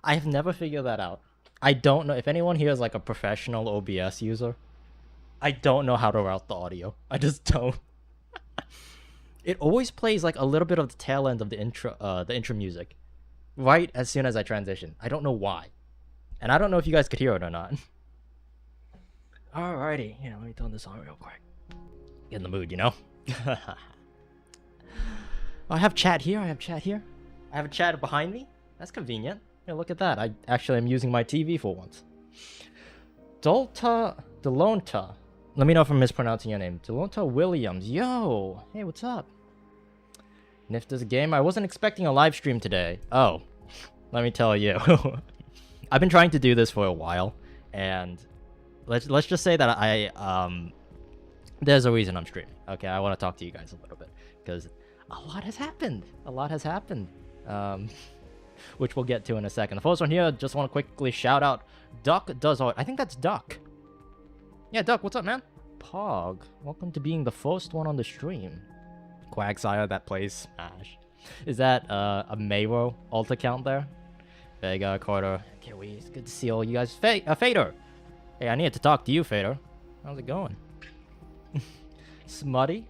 I have never figured that out. I don't know if anyone here is like a professional OBS user. I don't know how to route the audio. I just don't. It always plays like a little bit of the tail end of the intro music, right as soon as I transition. I don't know why, and I don't know if you guys could hear it or not. Alrighty, let me turn this on real quick. Get in the mood, I have chat here. I have a chat behind me. That's convenient. Look at that. I actually am using my TV for once. Delonta. Let me know if I'm mispronouncing your name. Delonta Williams. Yo. Hey, what's up? Nifta's game. I wasn't expecting a live stream today. Oh. Let me tell you. I've been trying to do this for a while, and let's just say that there's a reason I'm streaming. Okay, I want to talk to you guys a little bit because a lot has happened. which we'll get to in a second. The first one here, just want to quickly shout out Duck Does Art. I think that's Duck. Yeah, Duck, what's up, man? Pog, welcome to being the first one on the stream. Quagsire that plays Smash. Is that a Mayro alt account there? Vega, Carter, Kiwi, it's good to see all you guys. Fader! Hey, I need to talk to you, Fader. How's it going? Smutty,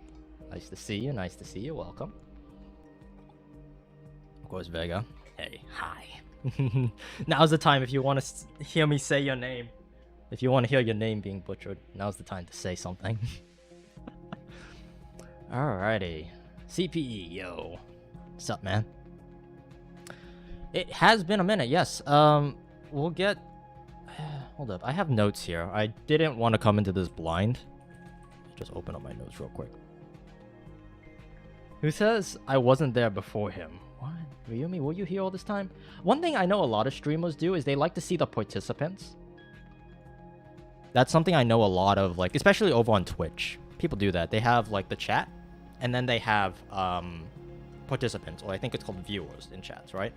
nice to see you, nice to see you, welcome. Of course, Vega. Hey, hi. Now's the time if you want to hear me say your name. If you want to hear your name being butchered, now's the time to say something. Alrighty. CPE, yo. What's up, man? It has been a minute, yes. We'll get... Hold up, I have notes here. I didn't want to come into this blind. Just open up my notes real quick. Who says I wasn't there before him? What? Ryumi, were you here all this time? One thing I know a lot of streamers do is they like to see the participants. That's something I know a lot of, like, especially over on Twitch. People do that. They have, like, the chat, and then they have participants, or I think it's called viewers in chats, right?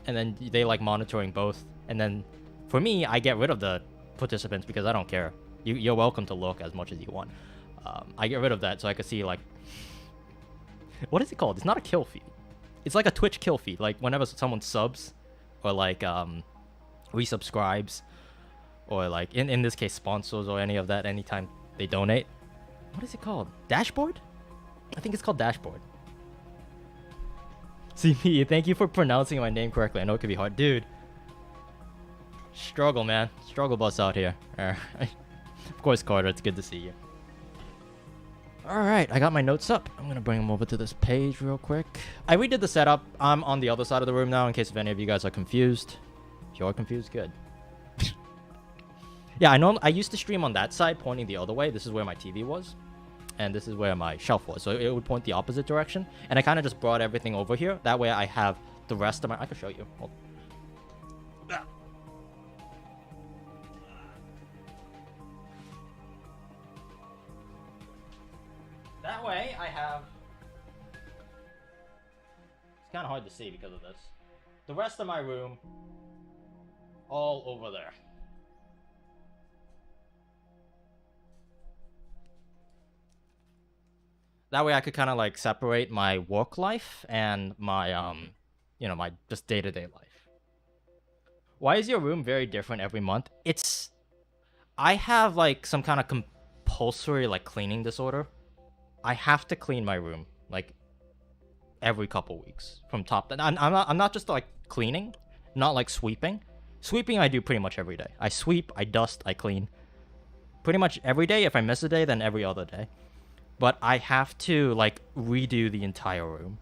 And then they like monitoring both. And then for me, I get rid of the participants because I don't care. You're welcome to look as much as you want. I get rid of that so I could see, like... What is it called? It's not a kill feed. It's like a Twitch kill feed. Like, whenever someone subs, or like resubscribes, or like, in this case, sponsors or any of that, anytime they donate. What is it called? Dashboard? I think it's called Dashboard. CP, thank you for pronouncing my name correctly. I know it can be hard. Dude. Struggle, man. Struggle bus out here. Of course, Carter, it's good to see you. Alright, I got my notes up. I'm gonna bring them over to this page real quick. I redid the setup. I'm on the other side of the room now in case if any of you guys are confused. If you're confused, good. Yeah, I know I used to stream on that side, pointing the other way. This is where my TV was. And this is where my shelf was. So it would point the opposite direction. And I kind of just brought everything over here. That way I have the rest of my... I can show you. Hold. That way I have... It's kind of hard to see because of this. The rest of my room, all over there. That way I could kind of like separate my work life and my, you know, my just day-to-day life. Why is your room very different every month? I have like some kind of compulsory like cleaning disorder. I have to clean my room like every couple weeks from top to... I'm not just like cleaning, not like sweeping. Sweeping I do pretty much every day. I sweep, I dust, I clean. Pretty much every day. If I miss a day, then every other day. But I have to, like, redo the entire room.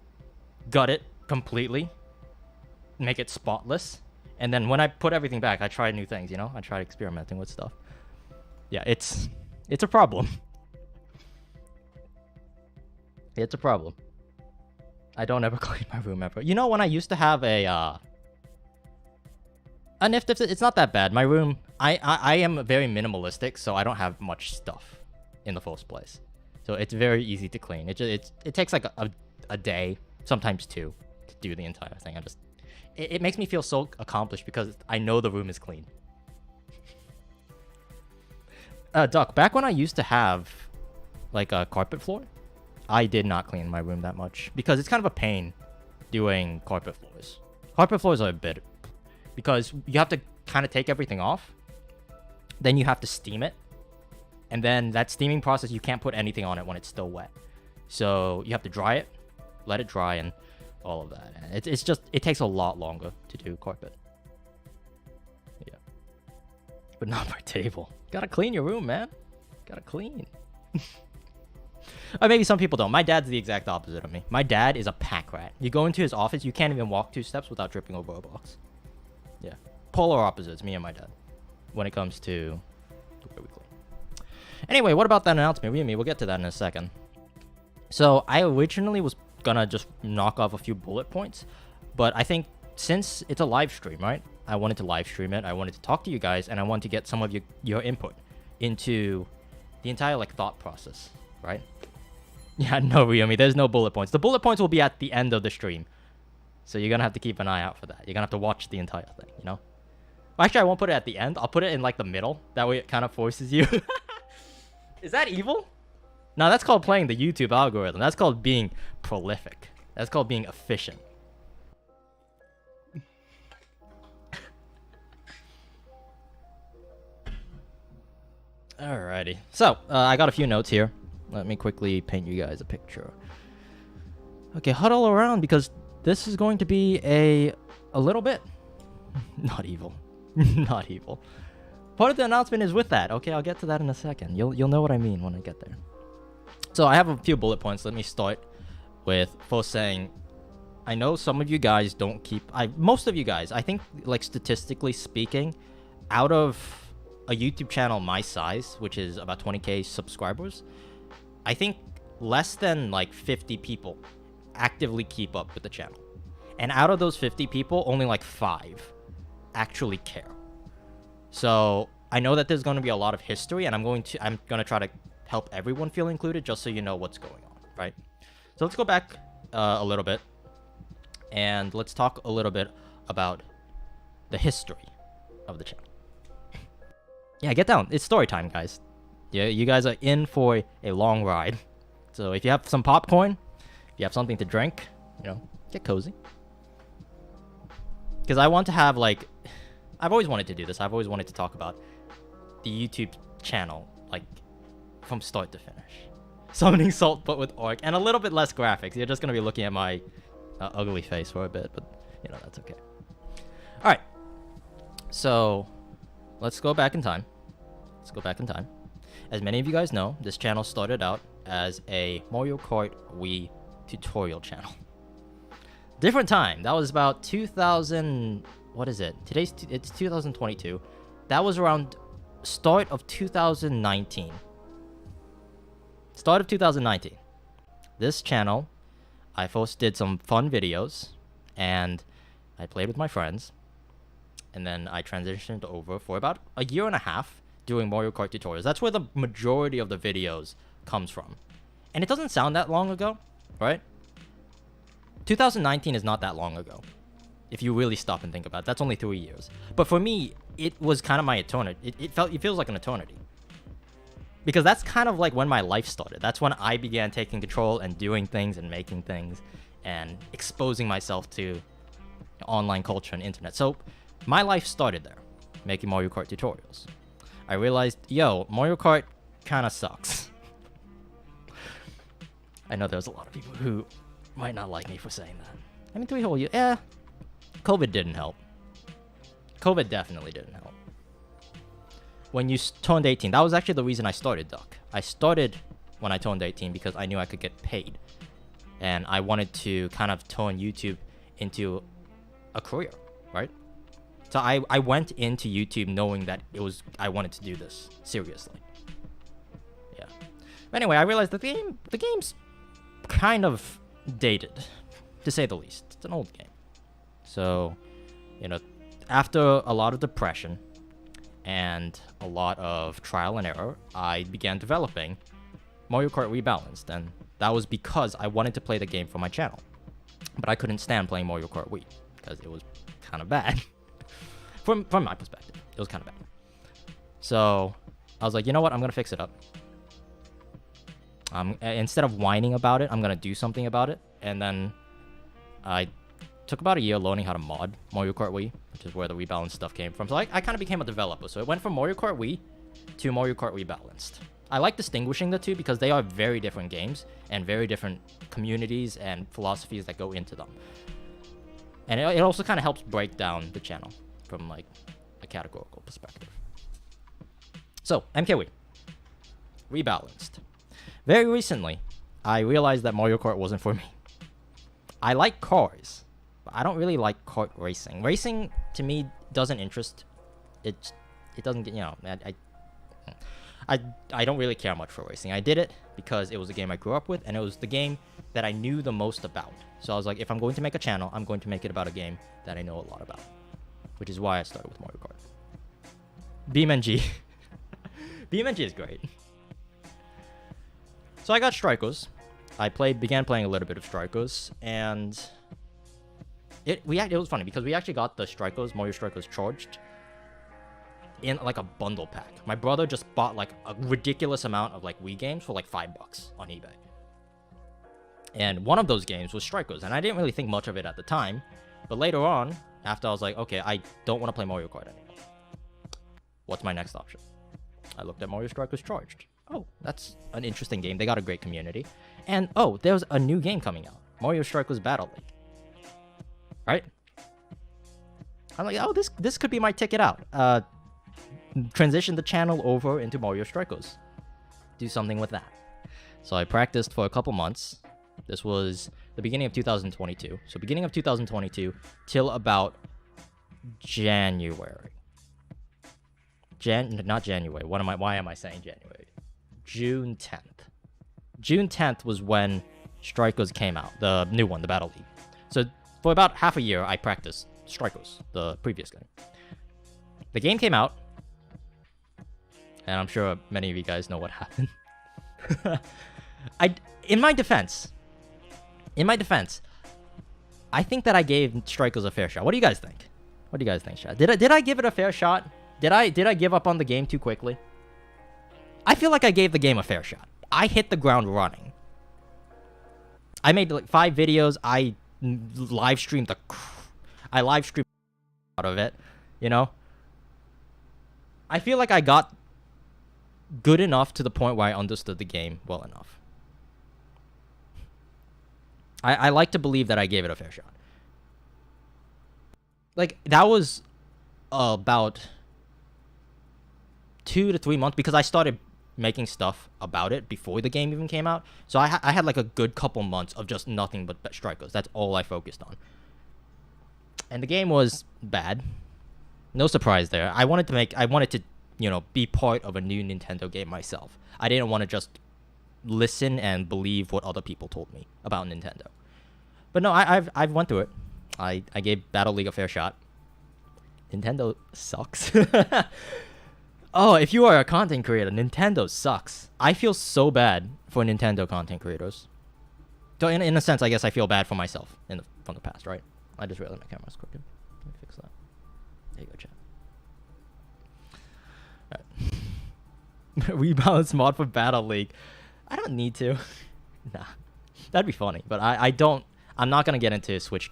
Gut it completely. Make it spotless. And then when I put everything back, I try new things, you know? I try experimenting with stuff. Yeah, it's a problem. It's a problem. I don't ever clean my room ever. You know, when I used to have a NIF, it's not that bad. My room, I am very minimalistic, so I don't have much stuff in the first place. So it's very easy to clean. It takes like a day, sometimes two, to do the entire thing. It makes me feel so accomplished because I know the room is clean. Duck, back when I used to have like a carpet floor, I did not clean my room that much because it's kind of a pain doing carpet floors. Carpet floors are a bit, because you have to kind of take everything off, then you have to steam it. And then that steaming process, you can't put anything on it when it's still wet. So you have to dry it, let it dry, and all of that. And it's just, it takes a lot longer to do carpet. Yeah. But not my table. Gotta clean your room, man. Gotta clean. Or maybe some people don't. My dad's the exact opposite of me. My dad is a pack rat. You go into his office, you can't even walk 2 steps without tripping over a box. Yeah. Polar opposites, me and my dad. When it comes to the way we clean. Anyway, what about that announcement? We'll get to that in a second. So, I originally was gonna just knock off a few bullet points, but I think since it's a live stream, right? I wanted to live stream it, I wanted to talk to you guys, and I wanted to get some of your input into the entire, like, thought process, right? Yeah, no, Ryumi, there's no bullet points. The bullet points will be at the end of the stream. So you're gonna have to keep an eye out for that. You're gonna have to watch the entire thing, you know? Well, actually, I won't put it at the end. I'll put it in like the middle. That way it kind of forces you. Is that evil? No, that's called playing the YouTube algorithm. That's called being prolific. That's called being efficient. Alrighty. So, I got a few notes here. Let me quickly paint you guys a picture. Okay, huddle around because this is going to be a little bit not evil. Not evil. Part of the announcement is with that. Okay, I'll get to that in a second. You'll know what I mean when I get there. So I have a few bullet points. Let me start with first saying, I know some of you guys don't keep... most of you guys, I think, like, statistically speaking, out of a YouTube channel my size, which is about 20k subscribers, I think less than, like, 50 people actively keep up with the channel. And out of those 50 people, only, like, 5 actually care. So I know that there's going to be a lot of history, and I'm going to try to help everyone feel included, just so you know what's going on, right? So let's go back a little bit, and let's talk a little bit about the history of the channel. Yeah, get down. It's story time, guys. Yeah, you guys are in for a long ride. So if you have some popcorn, if you have something to drink, you know, get cozy. Because I want to have, like... I've always wanted to do this. I've always wanted to talk about the YouTube channel, like, from start to finish. Summoning Salt, but with Orc, and a little bit less graphics. You're just going to be looking at my ugly face for a bit, but, you know, that's okay. Alright. So, let's go back in time. As many of you guys know, this channel started out as a Mario Kart Wii tutorial channel. Different time. That was about 2000... What is it? It's 2022. That was around start of 2019. Start of 2019. This channel, I first did some fun videos, and I played with my friends, and then I transitioned over for about a year and a half doing Mario Kart tutorials. That's where the majority of the videos comes from. And it doesn't sound that long ago, right? 2019 is not that long ago. If you really stop and think about it, that's only 3 years. But for me, it was kind of my eternity. It feels like an eternity. Because that's kind of like when my life started. That's when I began taking control and doing things and making things and exposing myself to online culture and internet. So my life started there, making Mario Kart tutorials. I realized, yo, Mario Kart kind of sucks. I know there's a lot of people who might not like me for saying that. I mean, 3 whole years, COVID didn't help. COVID definitely didn't help. When you turned 18, that was actually the reason I started Duck. I started when I turned 18 because I knew I could get paid. And I wanted to kind of turn YouTube into a career, right? So I went into YouTube knowing that I wanted to do this seriously. Yeah. But anyway, I realized that the game's kind of dated, to say the least. It's an old game. So, you know, after a lot of depression and a lot of trial and error, I began developing Mario Kart Rebalanced, and that was because I wanted to play the game for my channel. But I couldn't stand playing Mario Kart Wii, because it was kind of bad. From my perspective, it was kind of bad. So, I was like, you know what, I'm going to fix it up. Instead of whining about it, I'm going to do something about it. And then I took about a year learning how to mod Mario Kart Wii, which is where the Rebalanced stuff came from. So I kind of became a developer. So it went from Mario Kart Wii to Mario Kart Rebalanced. I like distinguishing the two because they are very different games and very different communities and philosophies that go into them. And it also kind of helps break down the channel from like a categorical perspective. So, MKWii. Rebalanced. Very recently, I realized that Mario Kart wasn't for me. I like cars, but I don't really like kart racing. Racing, to me, doesn't interest. It doesn't get, you know, I don't really care much for racing. I did it because it was a game I grew up with, and it was the game that I knew the most about. So I was like, if I'm going to make a channel, I'm going to make it about a game that I know a lot about. Which is why I started with Mario Kart. BeamNG. BeamNG is great. So I got Strikers. I began playing a little bit of Strikers, and It was funny because we actually got the Mario Strikers charged in like a bundle pack. My brother just bought like a ridiculous amount of like Wii games for like $5 on eBay. And one of those games was Strikers, and I didn't really think much of it at the time. But later on, after I was like, okay, I don't want to play Mario Kart anymore. What's my next option? I looked at Mario Strikers Charged. Oh, that's an interesting game. They got a great community. And oh, there's a new game coming out. Mario Strikers Battle League. Right? I'm like, oh, this could be my ticket out. Transition the channel over into Mario Strikers. Do something with that. So I practiced for a couple months. This was the beginning of 2022. So beginning of 2022 till about January. Not January. Why am I saying January? June 10th. June 10th was when Strikers came out, the new one, the Battle League. So for about half a year, I practiced Strikers, the previous game. The game came out, and I'm sure many of you guys know what happened. In my defense, I think that I gave Strikers a fair shot. What do you guys think? What do you guys think, Chad? Did I give it a fair shot? Did I give up on the game too quickly? I feel like I gave the game a fair shot. I hit the ground running. I made like 5 videos. I live streamed out of it, you know? I feel like I got good enough to the point where I understood the game well enough. I like to believe that I gave it a fair shot. Like, that was about 2 to 3 months, because I started making stuff about it before the game even came out. So I had like a good couple months of just nothing but Strikers. That's all I focused on. And the game was bad. No surprise there. I wanted to, you know, be part of a new Nintendo game myself. I didn't want to just listen and believe what other people told me about Nintendo. But no, I've went through it. I gave Battle League a fair shot. Nintendo sucks. Oh, if you are a content creator, Nintendo sucks. I feel so bad for Nintendo content creators. So in a sense, I guess I feel bad for myself from the past, right? I just realized my camera's crooked. Let me fix that. There you go, chat. Alright. Rebalance mod for Battle League. I don't need to. Nah. That'd be funny, but I'm not gonna get into Switch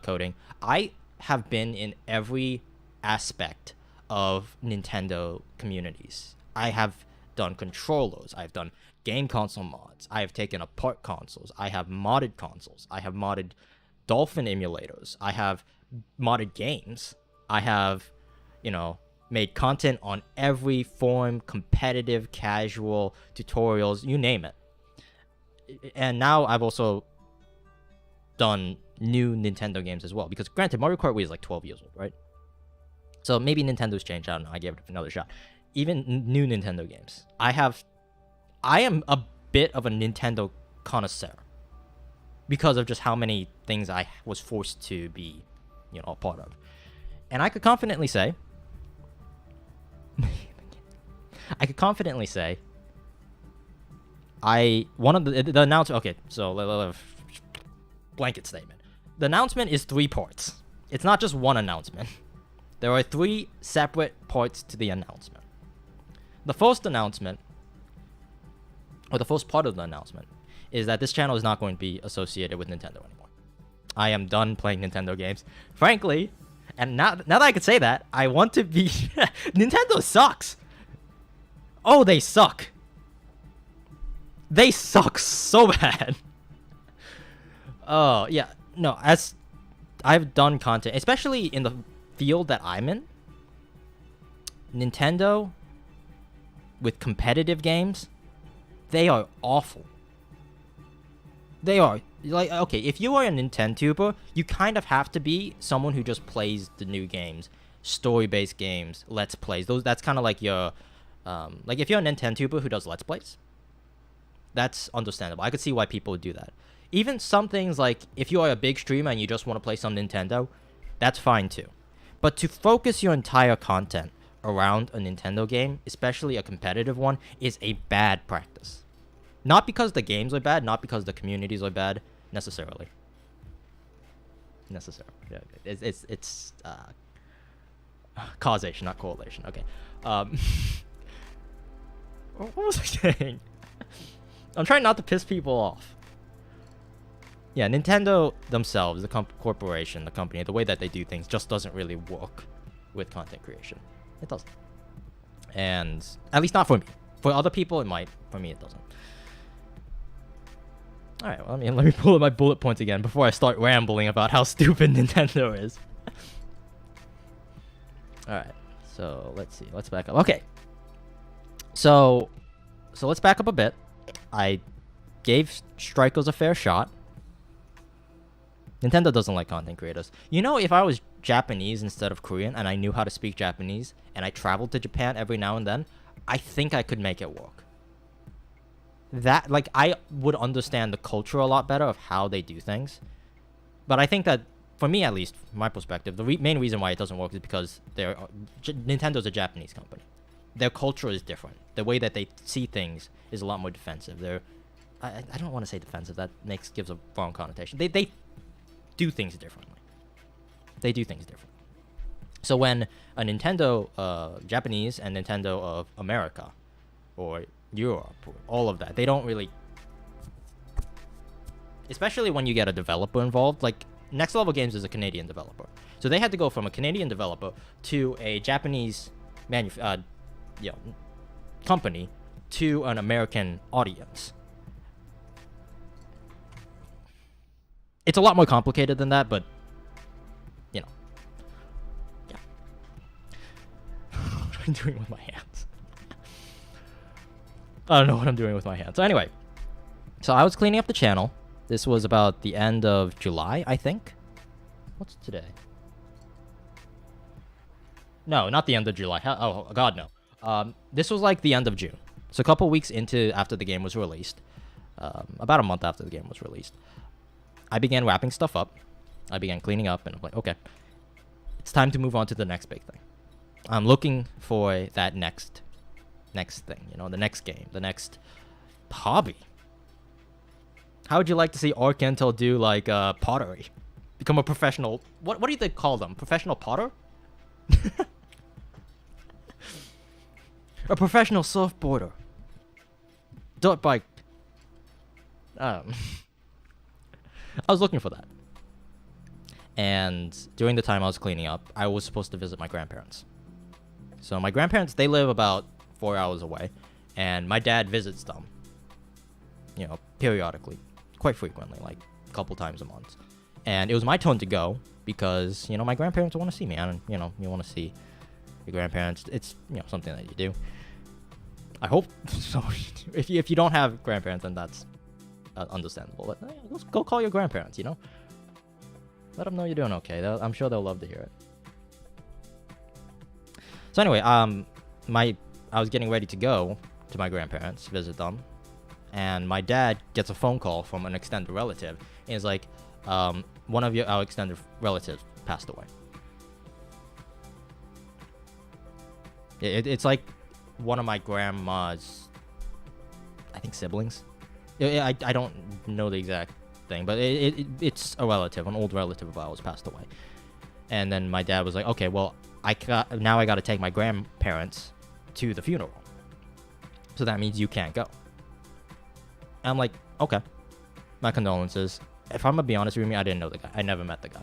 coding. I have been in every aspect of Nintendo communities. I have done controllers. I've done game console mods. I have taken apart consoles. I have modded consoles. I have modded Dolphin emulators. I have modded games. I have, you know, made content on every form, competitive, casual, tutorials, you name it. And now I've also done new Nintendo games as well, because granted, Mario Kart Wii is like 12 years old, right? So maybe Nintendo's changed. I don't know. I gave it another shot. Even new Nintendo games. I am a bit of a Nintendo connoisseur because of just how many things I was forced to be, you know, a part of. And I could confidently say, one of the announcement. Okay, so blanket statement. The announcement is 3 parts. It's not just one announcement. There are 3 separate parts to the announcement. The first announcement, or the first part of the announcement, is that this channel is not going to be associated with Nintendo anymore. I am done playing Nintendo games. Frankly, and now that I can say that, I want to be... Nintendo sucks! Oh, they suck! They suck so bad! Oh, yeah. No, as I've done content, especially in the field that I'm in, Nintendo, with competitive games, they are awful. They are. Like, okay, if you are a Nintendober, you kind of have to be someone who just plays the new games, story-based games, Let's Plays. That's kind of like your, like if you're a Nintendober who does Let's Plays, that's understandable. I could see why people would do that. Even some things like, if you are a big streamer and you just want to play some Nintendo, that's fine too. But to focus your entire content around a Nintendo game, especially a competitive one, is a bad practice. Not because the games are bad, not because the communities are bad, necessarily. necessarily. Yeah, it's causation, not correlation. Okay. Um, what was I saying? I'm trying not to piss people off. Yeah, Nintendo themselves, the corporation, the company, the way that they do things just doesn't really work with content creation. It doesn't. And at least not for me. For other people, it might. For me, it doesn't. Alright, well, let me pull up my bullet points again before I start rambling about how stupid Nintendo is. Alright, so let's see. Let's back up. Okay. So let's back up a bit. I gave Strikers a fair shot. Nintendo doesn't like content creators. You know, if I was Japanese instead of Korean and I knew how to speak Japanese and I traveled to Japan every now and then, I think I could make it work. That, like, I would understand the culture a lot better of how they do things. But I think that, for me at least, from my perspective, the main reason why it doesn't work is because Nintendo's a Japanese company. Their culture is different. The way that they see things is a lot more defensive. I don't want to say defensive. That gives a wrong connotation. They do things differently. They do things differently. So when a Nintendo Japanese and Nintendo of America or Europe, all of that, they don't really, especially when you get a developer involved. Like, Next Level Games is a Canadian developer, so they had to go from a Canadian developer to a Japanese company to an American audience. It's a lot more complicated than that, but you know, yeah. What am I doing with my hands? I don't know what I'm doing with my hands. So anyway, so I was cleaning up the channel. This was about the end of July, I think. What's today? No, not the end of July. Oh, God, no. This was like the end of June. So a couple weeks after the game was released. About a month after the game was released. I began wrapping stuff up. I began cleaning up, and I'm like, okay, it's time to move on to the next big thing. I'm looking for that next thing, you know, the next game, the next hobby. How would you like to see Arkantel do, like, pottery? Become a professional... What do they call them? Professional potter? A professional surfboarder. Dirt bike. I was looking for that. And during the time I was cleaning up, I was supposed to visit my grandparents. So my grandparents, they live about 4 hours away. And my dad visits them, you know, periodically. Quite frequently, like a couple times a month. And it was my turn to go because, you know, my grandparents want to see me. And, you know, you want to see your grandparents. It's, you know, something that you do. I hope so. If you don't have grandparents, then that's understandable. But let's go call your grandparents, you know? Let them know you're doing okay. I'm sure they'll love to hear it. So anyway, I was getting ready to go to my grandparents, visit them. And my dad gets a phone call from an extended relative. And he's like, one of our extended relatives passed away. It's like one of my grandma's, I think, siblings. I don't know the exact thing, but it's a relative, an old relative of ours passed away. And then my dad was like, okay, well, now I got to take my grandparents to the funeral. So that means you can't go. I'm like, okay, my condolences. If I'm gonna be honest with me, I didn't know the guy. I never met the guy,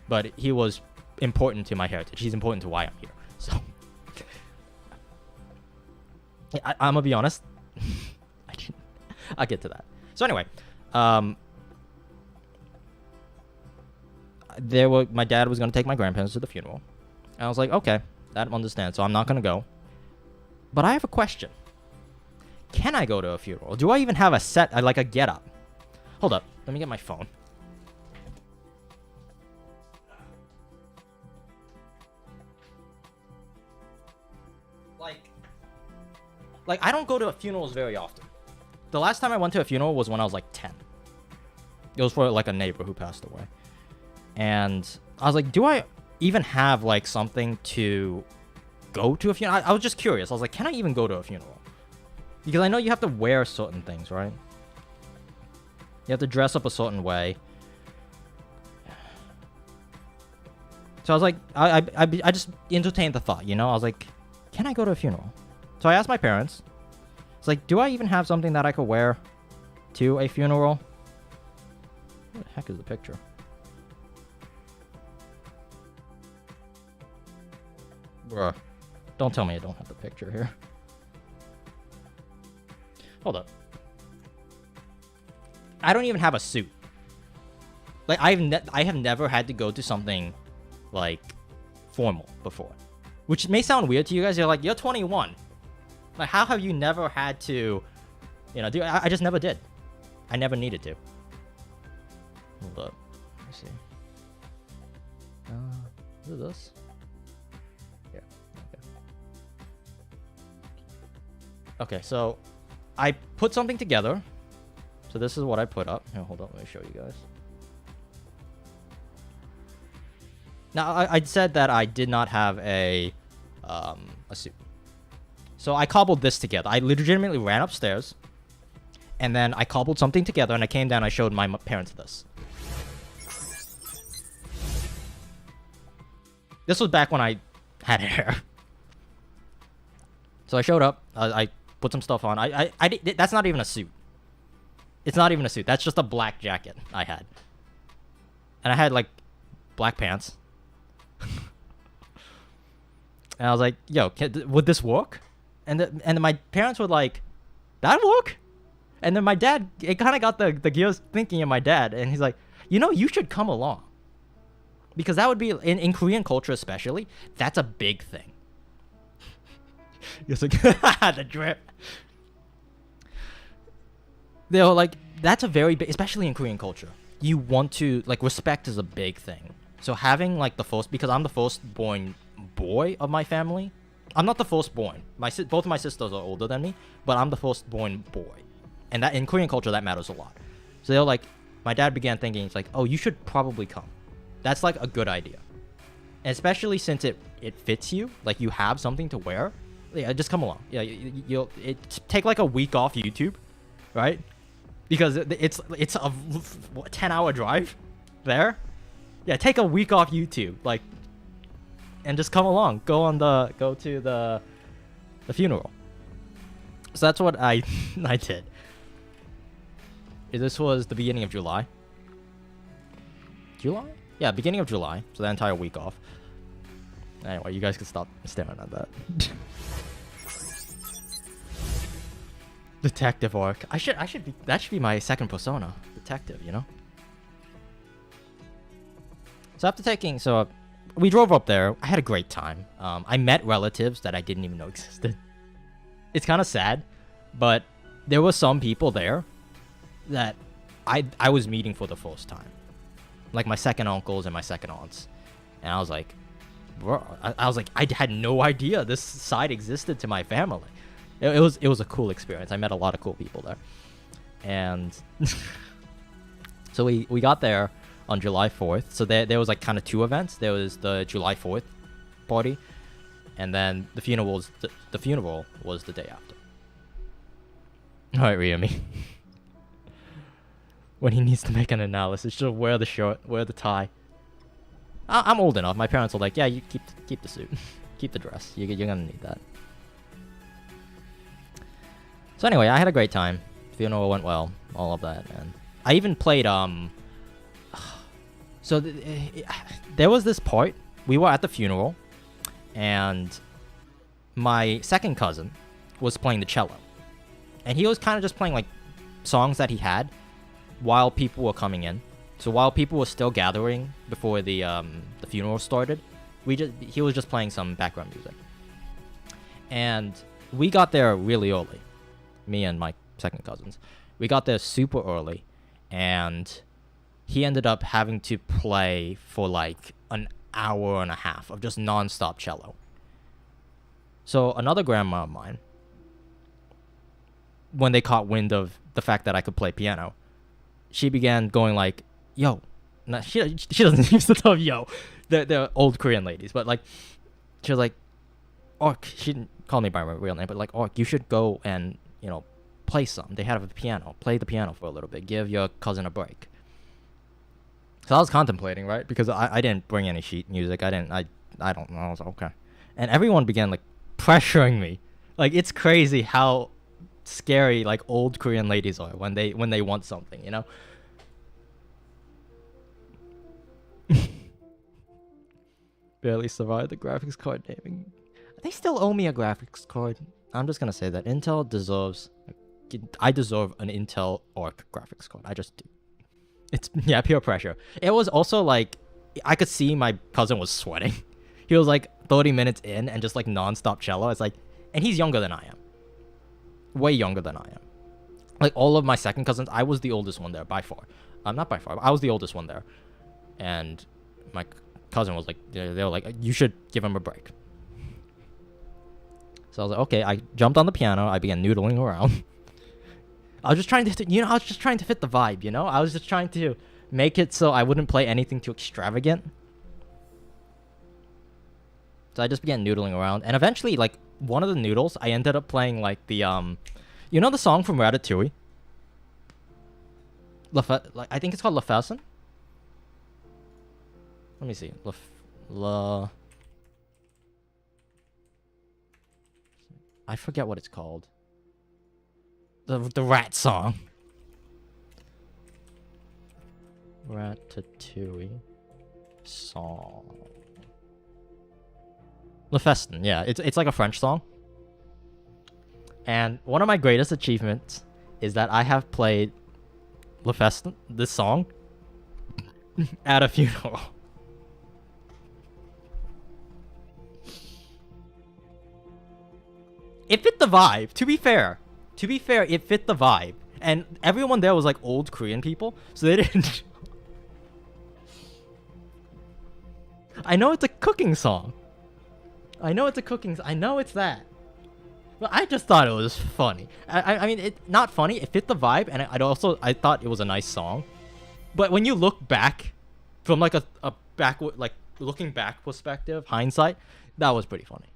but he was important to my heritage. He's important to why I'm here. So I'm gonna be honest. I'll get to that. So anyway, my dad was gonna take my grandparents to the funeral, and I was like, okay, that understands. So I'm not gonna go. But I have a question. Can I go to a funeral? Do I even have like a get up? Hold up. Let me get my phone. Like I don't go to funerals very often. The last time I went to a funeral was when I was like 10. It was for like a neighbor who passed away. And I was like, do I even have like something to go to a funeral? I was just curious. I was like, can I even go to a funeral? Because I know you have to wear certain things, right? You have to dress up a certain way. So I was like, I just entertained the thought, you know? I was like, can I go to a funeral? So I asked my parents. It's like, do I even have something that I could wear to a funeral? What the heck is the picture? Bruh. Don't tell me I don't have the picture here. Hold up. I don't even have a suit. Like, I have never had to go to something, like, formal before. Which may sound weird to you guys. You're like, you're 21. Like, how have you never had to, you know, do... I just never did. I never needed to. Hold up. Let me see. Is it this? Yeah. Okay, so I put something together. So this is what I put up. Here, hold on, let me show you guys. Now, I said that I did not have a suit. So I cobbled this together. I legitimately ran upstairs, and then I cobbled something together, and I came down and I showed my parents this. This was back when I had hair. So I showed up. I put some stuff on. That's not even a suit. It's not even a suit. That's just a black jacket I had. And I had, like, black pants. And I was like, yo, would this work? And then my parents were like, that work? And then my dad, it kind of got the gears thinking of my dad. And he's like, you know, you should come along. Because that would be, in Korean culture especially, that's a big thing. It's like, the drip. They were like, that's a very big, especially in Korean culture. You want to, like, respect is a big thing. So having, like, the first, because I'm the firstborn boy of my family. I'm not the firstborn. Both of my sisters are older than me, but I'm the firstborn boy. And that, in Korean culture, that matters a lot. So they were like, my dad began thinking, it's like, oh, you should probably come. That's, like, a good idea. And especially since it fits you, like, you have something to wear. Yeah, just come along. Yeah, you'll take, like, a week off YouTube, right? Because it's a 10-hour drive there. Yeah, take a week off YouTube, like, and just come along. Go to the funeral. So that's what I did. This was the beginning of July. July? Yeah, beginning of July. So that entire week off. Anyway, you guys can stop staring at that. Detective arc. That should be my second persona. Detective, you know? So we drove up there. I had a great time. I met relatives that I didn't even know existed. It's kind of sad, but there were some people there that I was meeting for the first time. Like my second uncles and my second aunts. And I was like, bro, I was like, I had no idea this side existed to my family. It was a cool experience. I met a lot of cool people there. And so we got there on July 4th. So there was like kind of two events. There was the July 4th party, and then the funeral was the day after. All right, Ryumi. When he needs to make an analysis, just wear the shirt, wear the tie. I'm old enough. My parents were like, yeah, you keep the suit, keep the dress. You're gonna need that. So anyway, I had a great time. The funeral went well, all of that, and I even played So there was this part. We were at the funeral, and my second cousin was playing the cello, and he was kind of just playing like songs that he had while people were coming in. So while people were still gathering before the funeral started, he was just playing some background music. And we got there really early. Me and my second cousins. We got there super early, and he ended up having to play for like an hour and a half of just non-stop cello. So another grandma of mine, when they caught wind of the fact that I could play piano, she began going like, yo. No, she doesn't use the term yo. They're old Korean ladies, but like, she was like, Ork, she didn't call me by my real name, but like, Ork, you should go and, you know, play some. They have a piano. Play the piano for a little bit. Give your cousin a break. So I was contemplating, right? Because I didn't bring any sheet music. I don't know. I was like, okay. And everyone began like pressuring me. Like it's crazy how scary like old Korean ladies are when they want something, you know? Barely survived the graphics card naming. They still owe me a graphics card. I'm just gonna say that Intel deserves. I deserve an Intel Arc graphics card. I just do. It's yeah, pure pressure. It was also like I could see my cousin was sweating. He was like 30 minutes in and just like non-stop cello. It's like, and he's younger than I am. Way younger than I am. Like all of my second cousins, I was the oldest one there by far. Not by far. I was the oldest one there, and my cousin was like, they were like, you should give him a break. So I was like, okay. I jumped on the piano. I began noodling around. I was just trying to, I was just trying to fit the vibe, I was just trying to make it so I wouldn't play anything too extravagant. So I just began noodling around, and eventually, like, one of the noodles, I ended up playing, like, the, the song from Ratatouille? I think it's called La Façon? Let me see. I forget what it's called. The rat song. Ratatouille song. Le Festin, yeah. It's like a French song. And one of my greatest achievements is that I have played Le Festin, this song, at a funeral. It fit the vibe, to be fair. To be fair, it fit the vibe. And everyone there was like old Korean people, so they didn't... I know it's a cooking song. I know it's that. But I just thought it was funny. I mean, it not funny, it fit the vibe, and I thought it was a nice song. But when you look back, from like a backward, like looking back perspective, hindsight, that was pretty funny.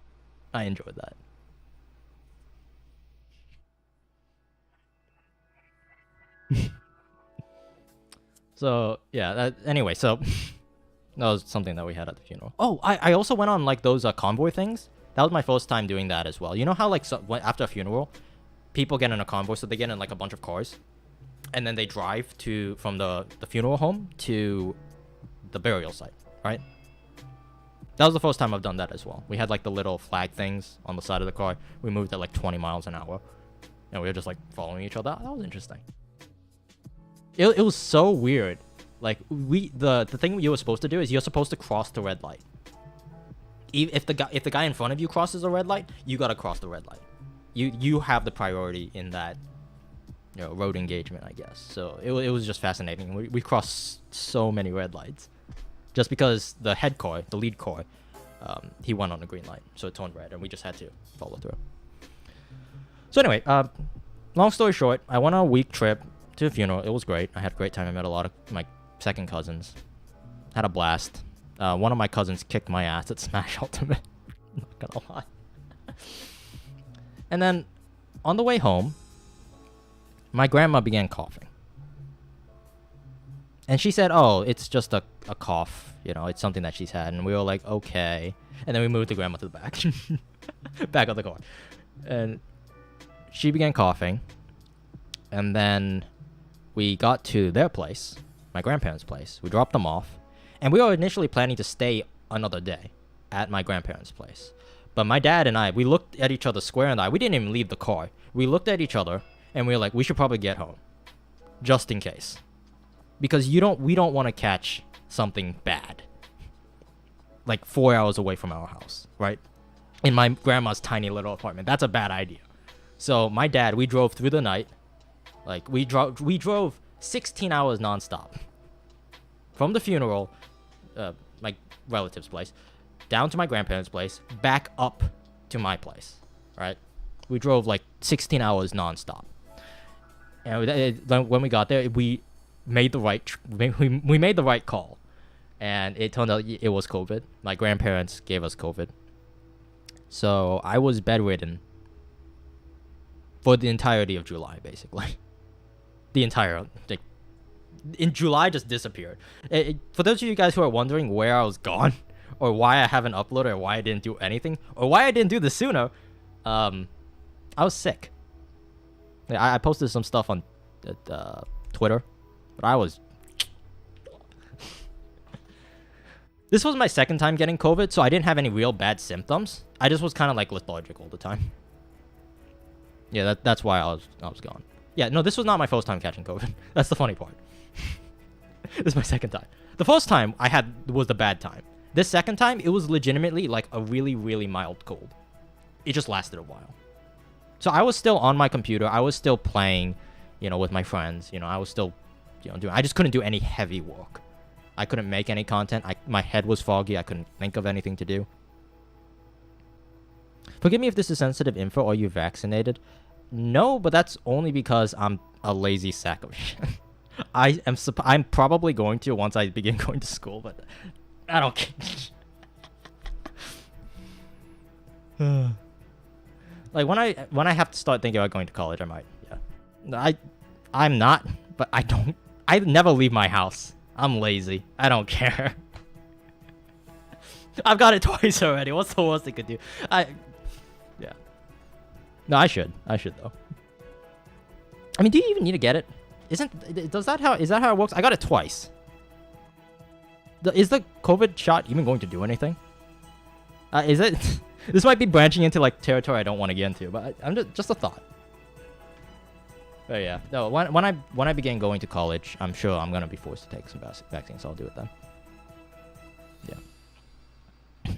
I enjoyed that. So yeah. Anyway, so that was something that we had at the funeral. Oh, I also went on like those convoy things. That was my first time doing that as well. You know how like after a funeral, people get in a convoy, so they get in like a bunch of cars, and then they drive from the funeral home to the burial site, right? That was the first time I've done that as well. We had like the little flag things on the side of the car. We moved at like 20 miles an hour, and we were just like following each other. That was interesting. It was so weird. Like the thing you were supposed to do is you're supposed to cross the red light. If the guy in front of you crosses the red light, you gotta cross the red light. You have the priority in that, road engagement, I guess. So it was just fascinating. We crossed so many red lights, just because the lead car, he went on the green light, so it turned red, and we just had to follow through. So anyway, long story short, I went on a week trip to a funeral. It was great. I had a great time. I met a lot of my second cousins. Had a blast. One of my cousins kicked my ass at Smash Ultimate. Not gonna lie. And then, on the way home, my grandma began coughing. And she said, oh, it's just a cough. It's something that she's had. And we were like, okay. And then we moved the grandma to the back. Back of the car. And she began coughing. And then we got to their place, my grandparents' place. We dropped them off. And we were initially planning to stay another day at my grandparents' place. But my dad and I, we looked at each other square in the eye. We didn't even leave the car. We looked at each other, and we were like, we should probably get home. Just in case. Because we don't want to catch something bad. Like 4 hours away from our house, right? In my grandma's tiny little apartment. That's a bad idea. So my dad, we drove through the night. Like, we drove 16 hours nonstop. From the funeral, my relative's place, down to my grandparents' place, back up to my place, right? We drove like 16 hours nonstop. And when we got there, we made the right call. And it turned out it was COVID. My grandparents gave us COVID. So I was bedridden for the entirety of July, basically. The entire, in July just disappeared. For those of you guys who are wondering where I was gone, or why I haven't uploaded, or why I didn't do anything, or why I didn't do this sooner, I was sick. I posted some stuff on Twitter, but I was... This was my second time getting COVID, so I didn't have any real bad symptoms. I just was kind of like lethargic all the time. Yeah, that's why I was gone. Yeah, no, this was not my first time catching COVID. That's the funny part. This is my second time. The first time I had was the bad time. This second time, it was legitimately like a really, really mild cold. It just lasted a while. So I was still on my computer. I was still playing, with my friends. I was still, doing... I just couldn't do any heavy work. I couldn't make any content. My head was foggy. I couldn't think of anything to do. Forgive me if this is sensitive info. Are you vaccinated? No, but that's only because I'm a lazy sack of shit. I'm probably going to once I begin going to school, but I don't care. Like when I have to start thinking about going to college, I might. Yeah. I'm not, but I never leave my house. I'm lazy. I don't care. I've got it twice already. What's the worst it could do? Yeah. No, I should though. I mean, do you even need to get it? Is that how it works? I got it twice. Is the COVID shot even going to do anything? Is it? This might be branching into like territory I don't want to get into, but I'm just a thought. But yeah, no. When I begin going to college, I'm sure I'm gonna be forced to take some vaccines. So I'll do it then. Yeah.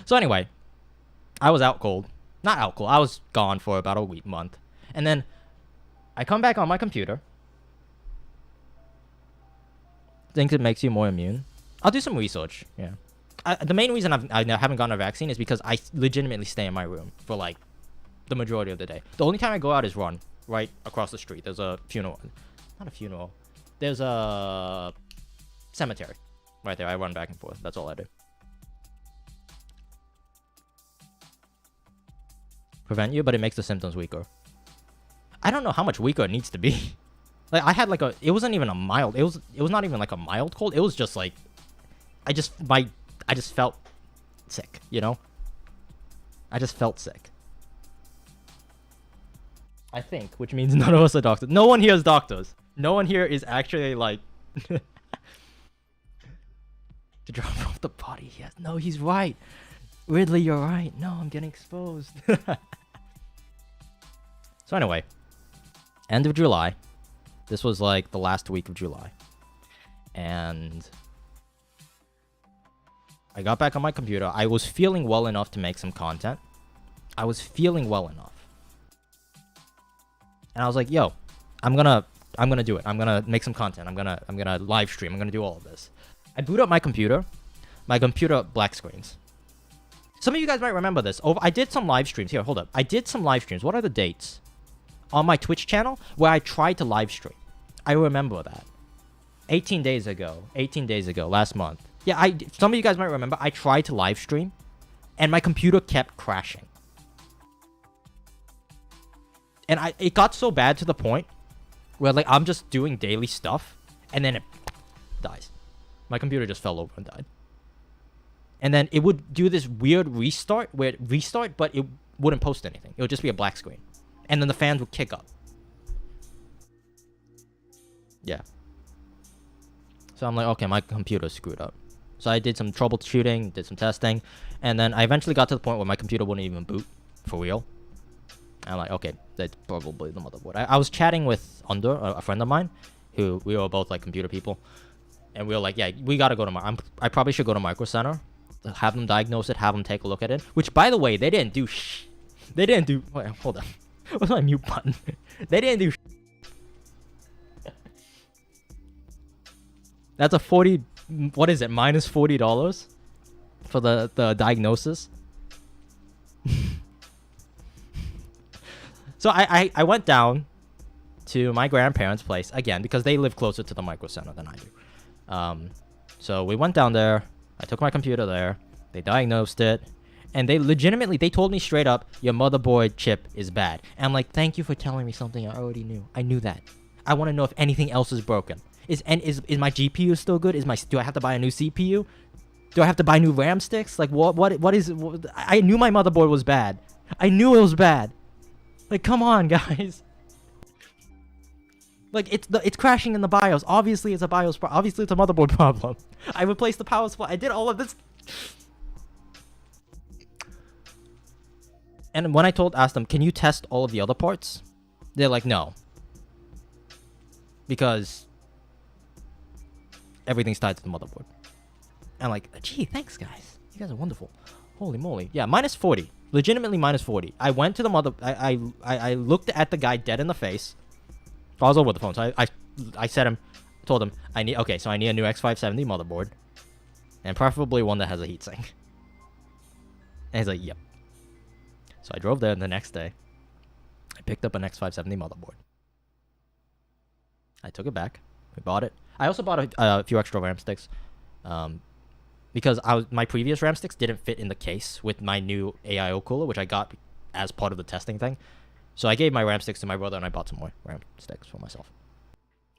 So anyway, I was out cold. Not out cold. I was gone for about a month, and then I come back on my computer. Think it makes you more immune. I'll do some research. Yeah. The main reason I haven't gotten a vaccine is because I legitimately stay in my room for like the majority of the day. The only time I go out is run right across the street. There's a funeral. Not a funeral. There's a cemetery right there. I run back and forth. That's all I do. Prevent you, but it makes the symptoms weaker. I don't know how much weaker it needs to be. Like I had like it wasn't even a mild. It was not even like a mild cold. It was just like I just felt sick, I just felt sick. I think, which means none of us are doctors. No one here is doctors. No one here is actually like to drop off the body. Yes, no, he's right. Ridley, you're right. No, I'm getting exposed. So anyway, end of July. This was like the last week of July. And I got back on my computer. I was feeling well enough to make some content. I was feeling well enough. And I was like, yo, I'm gonna do it. I'm gonna make some content. I'm gonna live stream. I'm gonna do all of this. I boot up my computer. My computer black screens. Some of you guys might remember this. I did some live streams. Here, hold up. I did some live streams. What are the dates? On my Twitch channel where I tried to live stream. I remember that. 18 days ago, last month. Yeah, some of you guys might remember, I tried to live stream, and my computer kept crashing. And it got so bad to the point where, like, I'm just doing daily stuff, and then it dies. My computer just fell over and died. And then it would do this weird restart, but it wouldn't post anything. It would just be a black screen. And then the fans would kick up. Yeah. So I'm like, okay, my computer's screwed up. So I did some troubleshooting, did some testing, and then I eventually got to the point where my computer wouldn't even boot for real. And I'm like, okay, that's probably the motherboard. I was chatting with Under, a friend of mine, who we were both like computer people, and we were like, yeah, we gotta go to I probably should go to Micro Center, have them diagnose it, have them take a look at it. Which, by the way, they didn't do They didn't do. Wait, hold on. What's my mute button? They didn't do. That's a 40. What is it? Minus $40 for the diagnosis. So I went down to my grandparents' place again because they live closer to the Micro Center than I do. So we went down there. I took my computer there. They diagnosed it. And they told me straight up, your motherboard chip is bad. And I'm like, thank you for telling me something I already knew. I knew that. I want to know if anything else is broken. Is my GPU still good? Do I have to buy a new CPU? Do I have to buy new RAM sticks? Like what is? I knew my motherboard was bad. I knew it was bad. Like, come on, guys. Like, it's crashing in the BIOS. Obviously, it's a BIOS problem. Obviously, it's a motherboard problem. I replaced the power supply. I did all of this. And when I asked them, can you test all of the other parts? They're like, no. Because everything's tied to the motherboard. And I'm like, gee, thanks, guys. You guys are wonderful. Holy moly. Yeah, minus 40. Legitimately minus 40. I went to the I looked at the guy dead in the face. I was over the phone, so I told him, I need a new X570 motherboard. And preferably one that has a heatsink. And he's like, yep. So I drove there the next day. I picked up an X570 motherboard. I took it back. We bought it. I also bought a few extra RAM sticks. Because my previous RAM sticks didn't fit in the case with my new AIO cooler, which I got as part of the testing thing. So I gave my RAM sticks to my brother, and I bought some more RAM sticks for myself.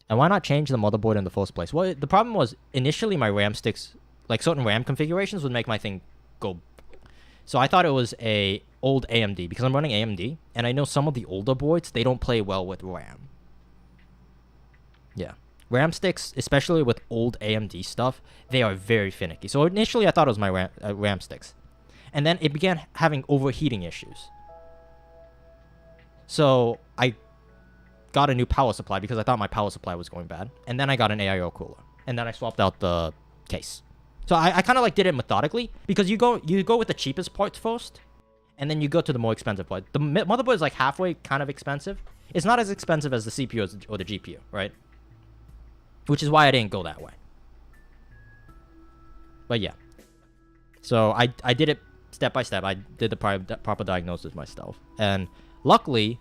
And why not change the motherboard in the first place? Well, the problem was, initially my RAM sticks, like certain RAM configurations, would make my thing go. So I thought it was a old AMD, because I'm running AMD, and I know some of the older boards, they don't play well with RAM. Yeah. RAM sticks, especially with old AMD stuff, they are very finicky. So initially I thought it was my RAM sticks. And then it began having overheating issues. So I got a new power supply because I thought my power supply was going bad. And then I got an AIO cooler. And then I swapped out the case. So I kind of like did it methodically, because you go with the cheapest parts first, and then you go to the more expensive part. The motherboard is like halfway kind of expensive. It's not as expensive as the CPU or the GPU, right? Which is why I didn't go that way. But yeah. So I did it step by step. I did the proper diagnosis myself. And luckily,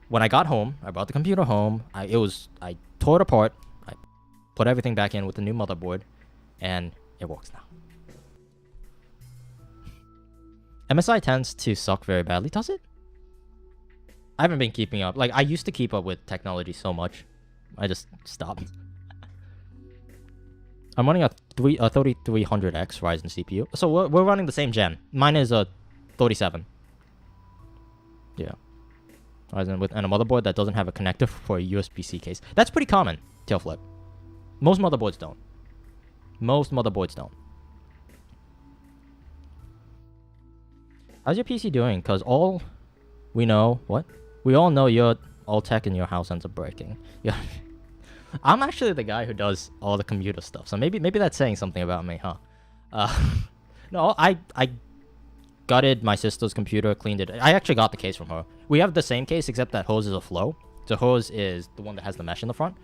when I got home, I brought the computer home. I tore it apart. I put everything back in with the new motherboard. And it works now. MSI tends to suck very badly. Does it? I haven't been keeping up. Like, I used to keep up with technology so much. I just stopped. I'm running a 3300X Ryzen CPU. So we're running the same gen. Mine is a 37. Yeah. Ryzen and a motherboard that doesn't have a connector for a USB-C case. That's pretty common, tail flip. Most motherboards don't. Most motherboards don't. How's your PC doing? Because all we know... What? We all know your all tech in your house ends up breaking. Yeah. I'm actually the guy who does all the computer stuff, so maybe that's saying something about me, huh? No, I gutted my sister's computer, cleaned it. I actually got the case from her. We have the same case, except that hers is a Flow. So hers is the one that has the mesh in the front.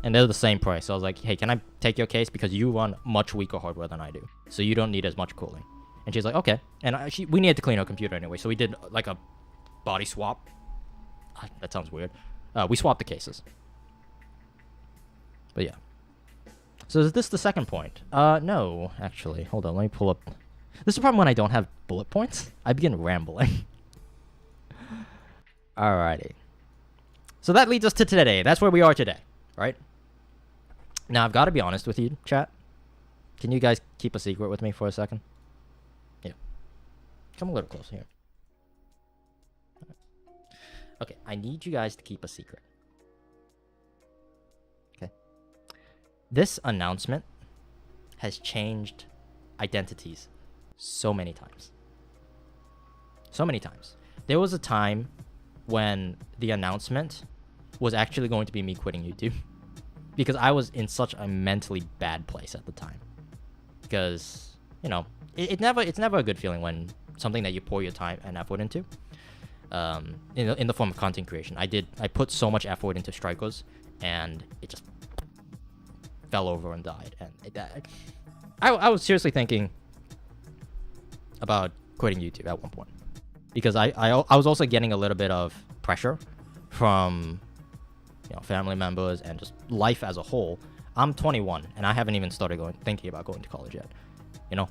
And they're the same price. So I was like, hey, can I take your case? Because you run much weaker hardware than I do. So you don't need as much cooling. And she's like, okay. And we needed to clean her computer anyway, so we did like a body swap. That sounds weird. We swapped the cases. But yeah. So is this the second point? No, actually. Hold on, let me pull up. This is the problem when I don't have bullet points. I begin rambling. Alrighty. So that leads us to today. That's where we are today, right? Now, I've got to be honest with you, chat. Can you guys keep a secret with me for a second? Yeah. Come a little closer here. Okay, I need you guys to keep a secret. Okay. This announcement has changed identities so many times. So many times. There was a time when the announcement was actually going to be me quitting YouTube. Because I was in such a mentally bad place at the time. Because, you know, it's never a good feeling when something that you pour your time and effort into, in the form of content creation. I put so much effort into Strikers, and it just fell over and died. And I was seriously thinking about quitting YouTube at one point, because I was also getting a little bit of pressure from, you know, family members and just life as a whole. I'm 21 and I haven't even started thinking about going to college yet. You know,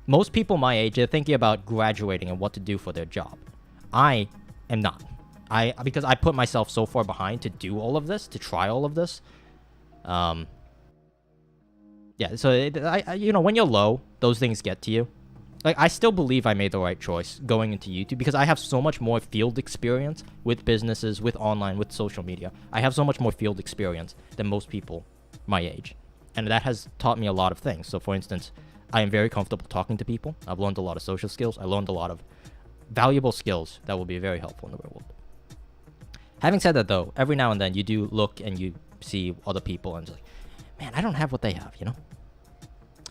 most people my age are thinking about graduating and what to do for their job. I am not. Because I put myself so far behind to do all of this, to try all of this. Um, yeah, so when you're low, those things get to you. Like, I still believe I made the right choice going into YouTube because I have so much more field experience with businesses, with online, with social media. I have so much more field experience than most people my age. And that has taught me a lot of things. So, for instance, I am very comfortable talking to people. I've learned a lot of social skills. I learned a lot of valuable skills that will be very helpful in the real world. Having said that, though, every now and then you do look and you see other people and it's like, man, I don't have what they have, you know?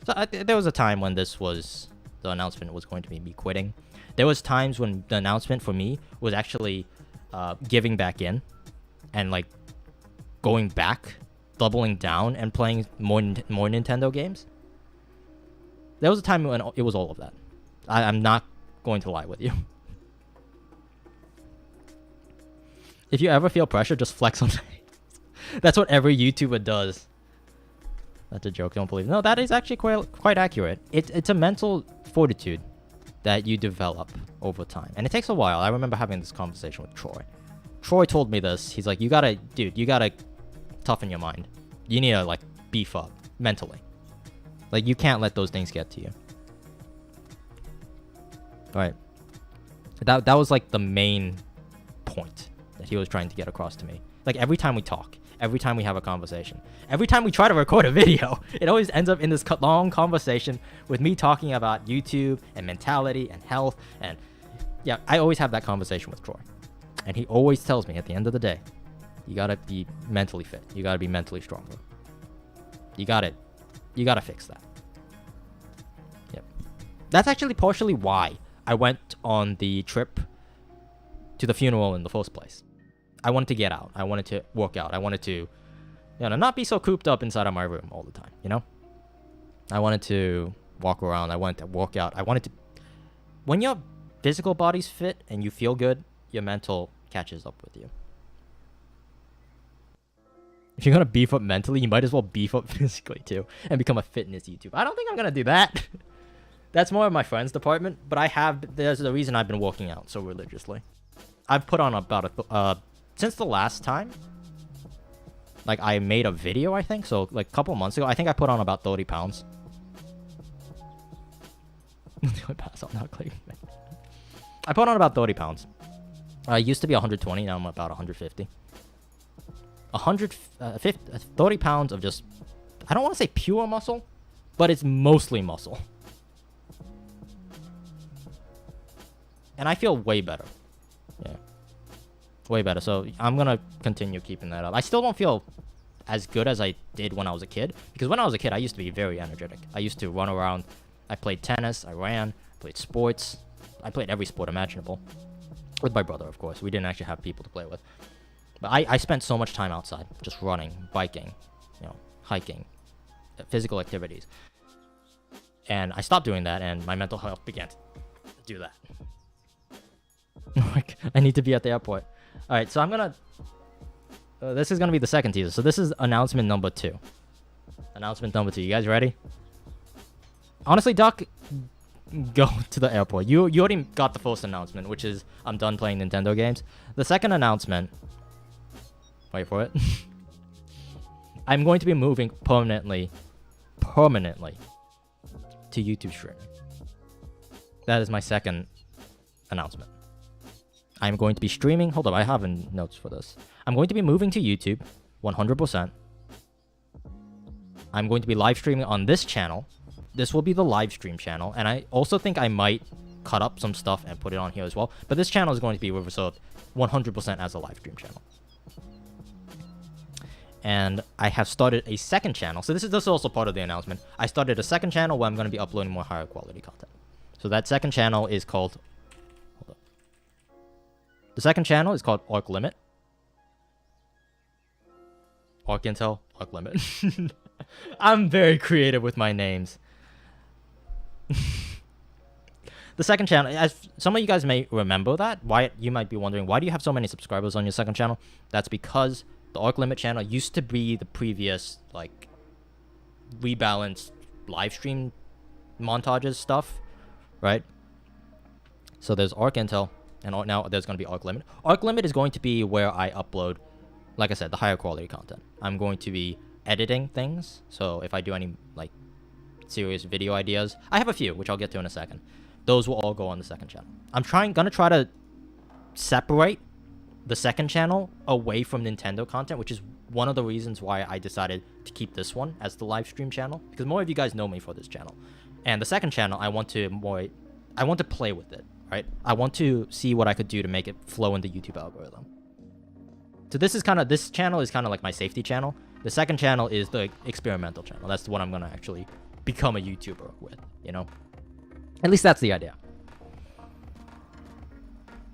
So there was a time when the announcement was going to be me quitting. There was times when the announcement for me was actually giving back in and like going back, doubling down and playing more Nintendo games. There was a time when it was all of that. I'm not going to lie with you. If you ever feel pressure, just flex on. That's what every YouTuber does. That's a joke. Don't believe. No, that is actually quite accurate. It's a mental fortitude that you develop over time, and it takes a while. I remember having this conversation with Troy. Troy told me this. He's like, you gotta toughen your mind. You need to like beef up mentally. Like, you can't let those things get to you. All right. That was like the main point that he was trying to get across to me. Like, every time we talk, every time we have a conversation, every time we try to record a video, it always ends up in this long conversation with me talking about YouTube and mentality and health. And yeah, I always have that conversation with Troy. And he always tells me at the end of the day, you gotta be mentally fit. You gotta be mentally stronger. You gotta fix that. Yep. That's actually partially why I went on the trip to the funeral in the first place. I wanted to get out. I wanted to work out. I wanted to, not be so cooped up inside of my room all the time, I wanted to walk around. I wanted to work out. When your physical body's fit and you feel good, your mental catches up with you. If you're going to beef up mentally, you might as well beef up physically too and become a fitness YouTuber. I don't think I'm going to do that. That's more of my friend's department, but there's a reason I've been working out so religiously. I've put on about since the last time, like, I made a video, I think, so like a couple months ago, I think I put on about 30 pounds. I put on about 30 pounds. I used to be 120, now I'm about 150. 30 pounds of just, I don't want to say pure muscle, but it's mostly muscle. And I feel way better. Yeah. Way better. So I'm going to continue keeping that up. I still don't feel as good as I did when I was a kid. Because when I was a kid, I used to be very energetic. I used to run around. I played tennis. I ran. Played sports. I played every sport imaginable. With my brother, of course. We didn't actually have people to play with. But I spent so much time outside. Just running, biking, hiking, physical activities. And I stopped doing that, and my mental health began to do that. I need to be at the airport. All right, so I'm going to... this is going to be the second teaser. So this is announcement number 2. Announcement number 2. You guys ready? Honestly, Doc, go to the airport. You already got the first announcement, which is I'm done playing Nintendo games. The second announcement... Wait for it. I'm going to be moving permanently to YouTube streaming. That is my second announcement. I'm going to be streaming. Hold up, I have notes for this. I'm going to be moving to YouTube 100%. I'm going to be live streaming on this channel. This will be the live stream channel. And I also think I might cut up some stuff and put it on here as well. But this channel is going to be reserved 100% as a live stream channel. And I have started a second channel. So this is also part of the announcement. I started a second channel where I'm going to be uploading more higher quality content. So that second channel is called... Hold up. The second channel is called Arc Limit. Arc Intel, Arc Limit. I'm very creative with my names. The second channel, as some of you guys may remember that, why you might be wondering, why do you have so many subscribers on your second channel? That's because the Arc Limit channel used to be the previous, like, rebalanced live stream montages stuff, right? So there's Arc Intel, and now there's going to be Arc Limit. Arc Limit is going to be where I upload, like I said, the higher quality content. I'm going to be editing things. So if I do any like serious video ideas, I have a few which I'll get to in a second. Those will all go on the second channel. I'm gonna try to separate the second channel away from Nintendo content, which is one of the reasons why I decided to keep this one as the live stream channel, because more of you guys know me for this channel. And the second channel, I want to play with it, right? I want to see what I could do to make it flow in the YouTube algorithm. So this channel is kind of like my safety channel. The second channel is the experimental channel. That's the one I'm gonna actually become a YouTuber with, you know? At least that's the idea.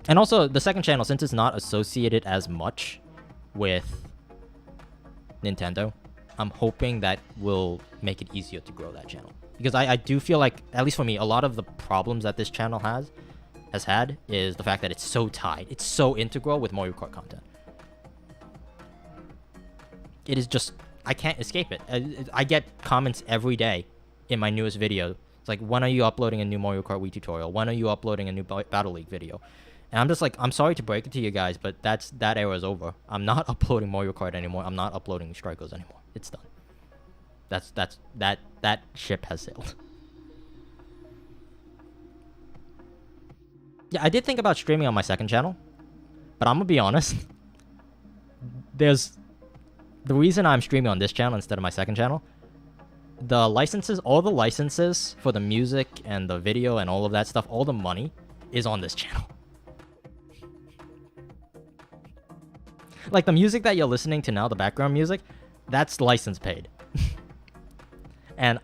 And also, the second channel, since it's not associated as much with Nintendo, I'm hoping that will make it easier to grow that channel. Because I do feel like, at least for me, a lot of the problems that this channel has had is the fact that it's so tied. It's so integral with Mario Kart content. It is just, I can't escape it. I get comments every day in my newest video. It's like, when are you uploading a new Mario Kart Wii tutorial? When are you uploading a new Battle League video? And I'm just like, I'm sorry to break it to you guys, but that era is over. I'm not uploading Mario Kart anymore. I'm not uploading Strikers anymore. It's done. That ship has sailed. Yeah, I did think about streaming on my second channel, but I'm gonna be honest. The reason I'm streaming on this channel instead of my second channel, all the licenses for the music and the video and all of that stuff, all the money is on this channel. Like the music that you're listening to now, the background music, that's license paid. And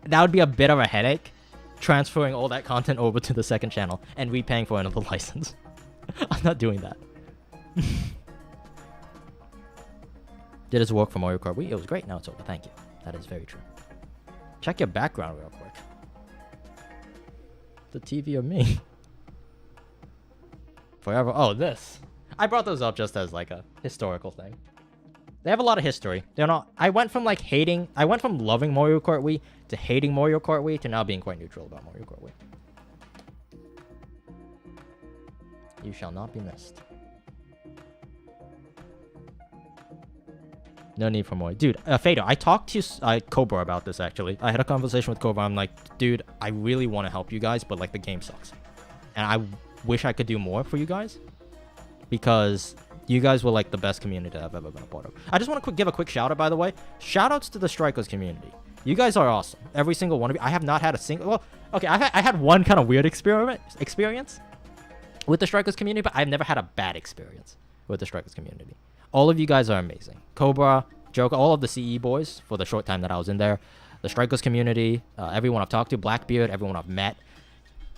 that would be a bit of a headache, transferring all that content over to the second channel and repaying for another license. I'm not doing that. Did his work for Mario Kart Wii? It was great. Now it's over. Thank you. That is very true. Check your background real quick. The TV or me? Forever. Oh, this. I brought those up just as like a historical thing. They have a lot of history. They're not. I went from loving Mario Kart Wii to hating Mario Kart Wii to now being quite neutral about Mario Kart Wii. You shall not be missed. No need for more. Dude, Fader, I talked to Cobra about this, actually. I had a conversation with Cobra. I'm like, dude, I really want to help you guys, but, like, the game sucks. And I wish I could do more for you guys. Because you guys were, like, the best community I've ever been a part of. I just want to give a quick shout-out, by the way. Shout-outs to the Strikers community. You guys are awesome. Every single one of you. I have not had a single... Well, okay, I had one kind of weird experience with the Strikers community, but I've never had a bad experience with the Strikers community. All of you guys are amazing. Cobra, Joker, all of the CE boys for the short time that I was in there. The Strikers community, everyone I've talked to, Blackbeard, everyone I've met,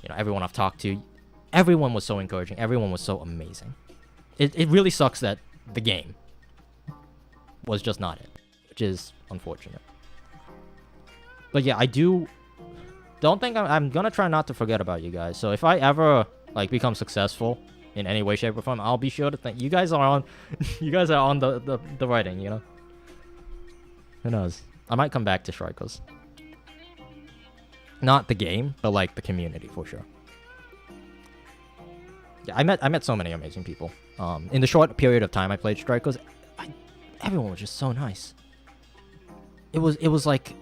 you know, everyone I've talked to. Everyone was so encouraging. Everyone was so amazing. It really sucks that the game was just not it, which is unfortunate. But yeah, don't think I'm gonna try not to forget about you guys. So if I ever like become successful in any way, shape, or form, I'll be sure to thank you guys. Are on the writing, you know. Who knows? I might come back to Strikers. Not the game, but like the community for sure. Yeah, I met so many amazing people. In the short period of time I played Strikers, everyone was just so nice. It was like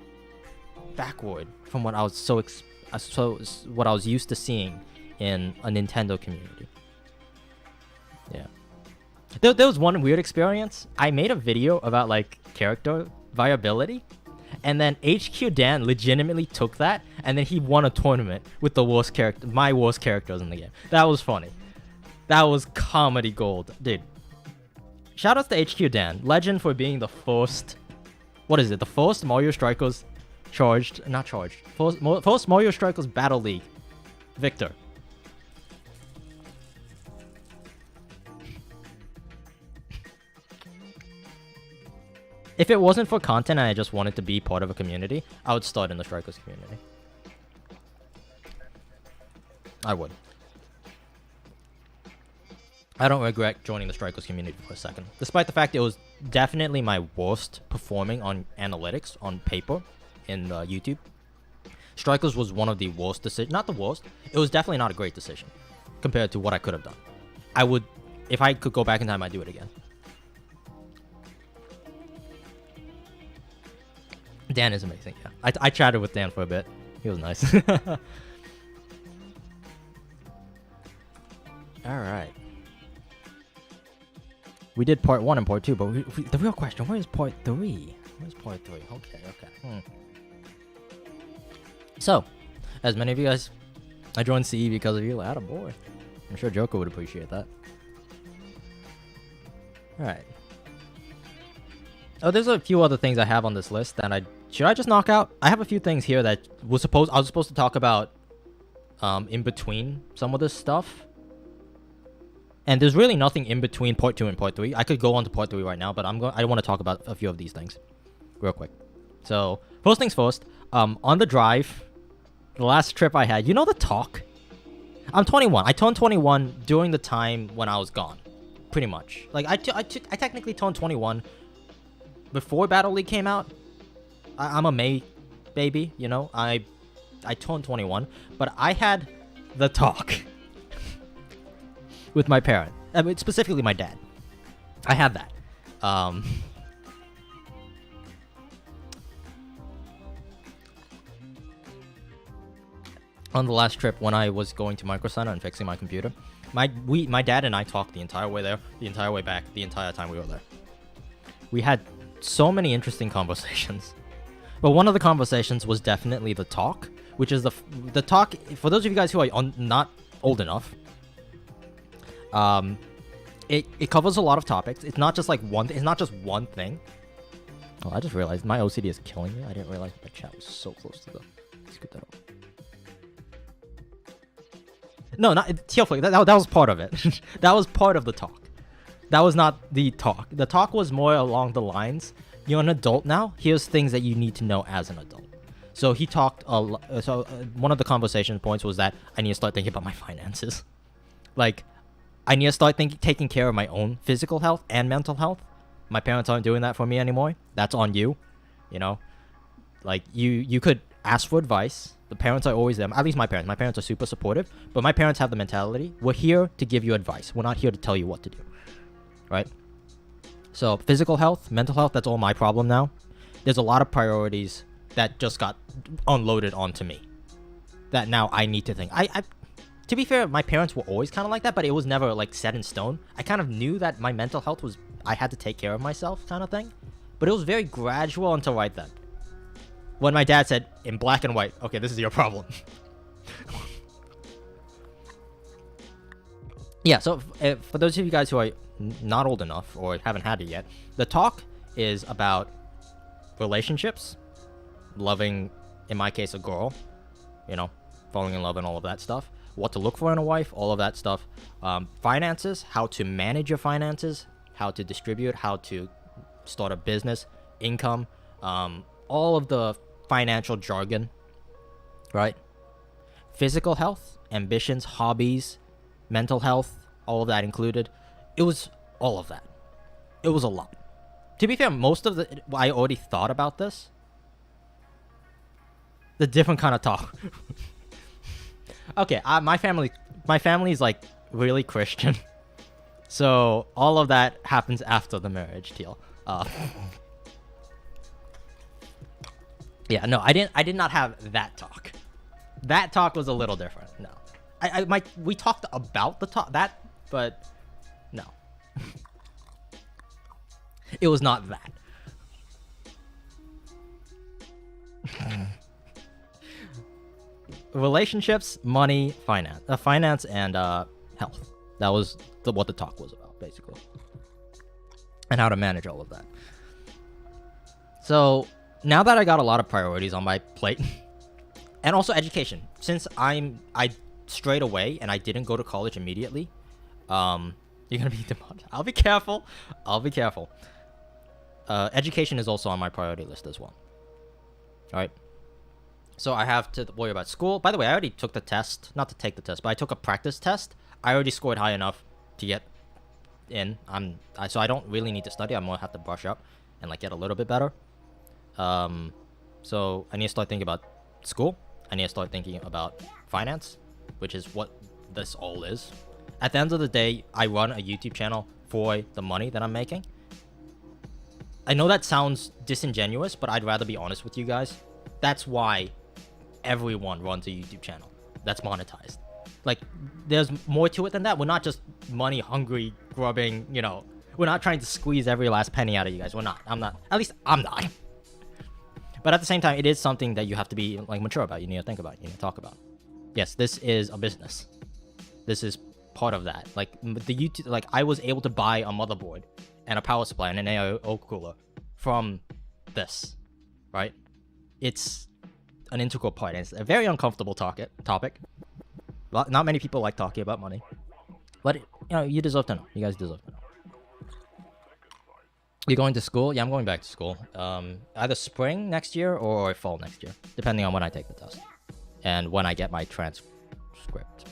backward from what I was what I was used to seeing in a Nintendo community. Yeah. There was one weird experience. I made a video about like character viability, and then HQ Dan legitimately took that, and then he won a tournament with the my worst characters in the game. That was funny. That was comedy gold, dude. Shoutouts to HQ Dan, legend for being the first. What is it? The first Mario Strikers not charged. First Mario Strikers Battle League victor. If it wasn't for content and I just wanted to be part of a community, I would start in the Strikers community. I would. I don't regret joining the Strikers community for a second. Despite the fact it was definitely my worst performing on analytics on paper in YouTube. Strikers was one of the worst decisions. Not the worst. It was definitely not a great decision compared to what I could have done. I would, if I could go back in time, I'd do it again. Dan is amazing. Yeah, I chatted with Dan for a bit. He was nice. All right. We did part 1 and part 2, but the real question, where is part 3? Where's part 3? Okay. So, as many of you guys, I joined CE because of you. Attaboy. I'm sure Joker would appreciate that. Alright. Oh, there's a few other things I have on this list that should I just knock out? I have a few things here that I was supposed to talk about in between some of this stuff. And there's really nothing in between part 2 and part 3. I could go on to part 3 right now, but I want to talk about a few of these things real quick. So, first things first, on the drive, the last trip I had, you know the talk? I'm 21. I turned 21 during the time when I was gone, pretty much. Like, I technically turned 21 before Battle League came out. I'm a May baby, you know? I turned 21, but I had the talk with my parent. I mean, specifically my dad. I had that. On the last trip when I was going to Micro Center and fixing my computer, my dad and I talked the entire way there, the entire way back, the entire time we were there. We had so many interesting conversations. But one of the conversations was definitely the talk, which is the talk, for those of you guys who are not old enough, it covers a lot of topics. It's not just like it's not just one thing. Oh, I just realized my OCD is killing me. I didn't realize my chat was so close to the... Let's get that up. No, not Teoflix. That was part of it. That was part of the talk. That was not the talk. The talk was more along the lines, you're an adult now. Here's things that you need to know as an adult. So he talked one of the conversation points was that I need to start thinking about my finances. Like, I need to start taking care of my own physical health and mental health. My parents aren't doing that for me anymore. That's on you. You know? Like, you could ask for advice. The parents are always there. At least my parents. My parents are super supportive. But my parents have the mentality, we're here to give you advice. We're not here to tell you what to do. Right? So, physical health, mental health, that's all my problem now. There's a lot of priorities that just got unloaded onto me. That now I need to think. To be fair, my parents were always kind of like that, but it was never like set in stone. I kind of knew that my mental health was, I had to take care of myself kind of thing. But it was very gradual until right then. When my dad said, in black and white, okay, this is your problem. Yeah, so for those of you guys who are not old enough or haven't had it yet, the talk is about relationships, loving, in my case, a girl, you know, falling in love and all of that stuff, what to look for in a wife, all of that stuff, finances, how to manage your finances, how to distribute, how to start a business, income, all of the financial jargon, right? Physical health, ambitions, hobbies, mental health, all of that included. It was all of that. It was a lot. To be fair, most of I already thought about this. The different kind of talk. Okay, my family is like really Christian. So all of that happens after the marriage, Teal. Yeah, no, I did not have that talk. That talk was a little different. No. We talked about the talk but no. It was not that. Relationships, money, finance, and health. That was what the talk was about, basically, and how to manage all of that. So now that I got a lot of priorities on my plate, and also education, since I strayed away and I didn't go to college immediately, you're gonna be demoted. I'll be careful. Education is also on my priority list as well. All right. So I have to worry about school. By the way, I already took the test. Not to take the test, but I took a practice test. I already scored high enough to get in. So I don't really need to study. I'm gonna have to brush up and like get a little bit better. So I need to start thinking about school. I need to start thinking about finance, which is what this all is. At the end of the day, I run a YouTube channel for the money that I'm making. I know that sounds disingenuous, but I'd rather be honest with you guys. That's why everyone runs a YouTube channel that's monetized. Like, there's more to it than that. We're not just money hungry, grubbing, you know. We're not trying to squeeze every last penny out of you guys. We're not. I'm not. At least I'm not. But at the same time, it is something that you have to be like mature about. You need to think about. You need to talk about. Yes, this is a business. This is part of that. Like the YouTube, like I was able to buy a motherboard and a power supply and an AIO cooler from this, right? It's an integral part. And it's a very uncomfortable topic. Not many people like talking about money, but you know, you deserve to know. You guys deserve to know. You going to school? Yeah, I'm going back to school. Either spring next year or fall next year, depending on when I take the test and when I get my transcript.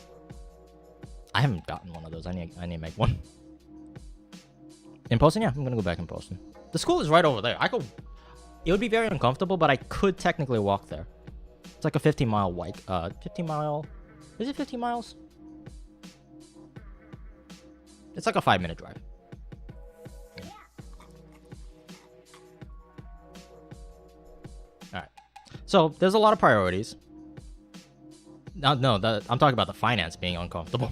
I haven't gotten one of those. I need to make one. In person? Yeah, I'm gonna go back in person. The school is right over there. It would be very uncomfortable, but I could technically walk there. It's like a 15-mile hike. 15 mile. Is it 15 miles? It's like a 5-minute drive. Alright. So, there's a lot of priorities. No, I'm talking about the finance being uncomfortable.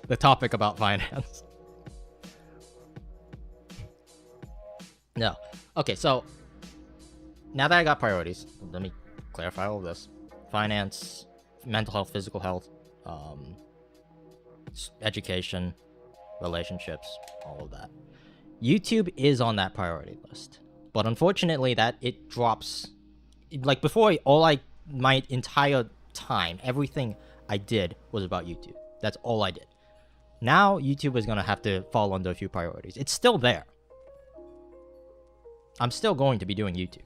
The topic about finance. No. Okay, so, now that I got priorities, let me clarify all of this. Finance, mental health, physical health, education, relationships, all of that. YouTube is on that priority list. But unfortunately, that it drops... Like before, my entire time, everything I did was about YouTube. That's all I did. Now, YouTube is going to have to fall under a few priorities. It's still there. I'm still going to be doing YouTube.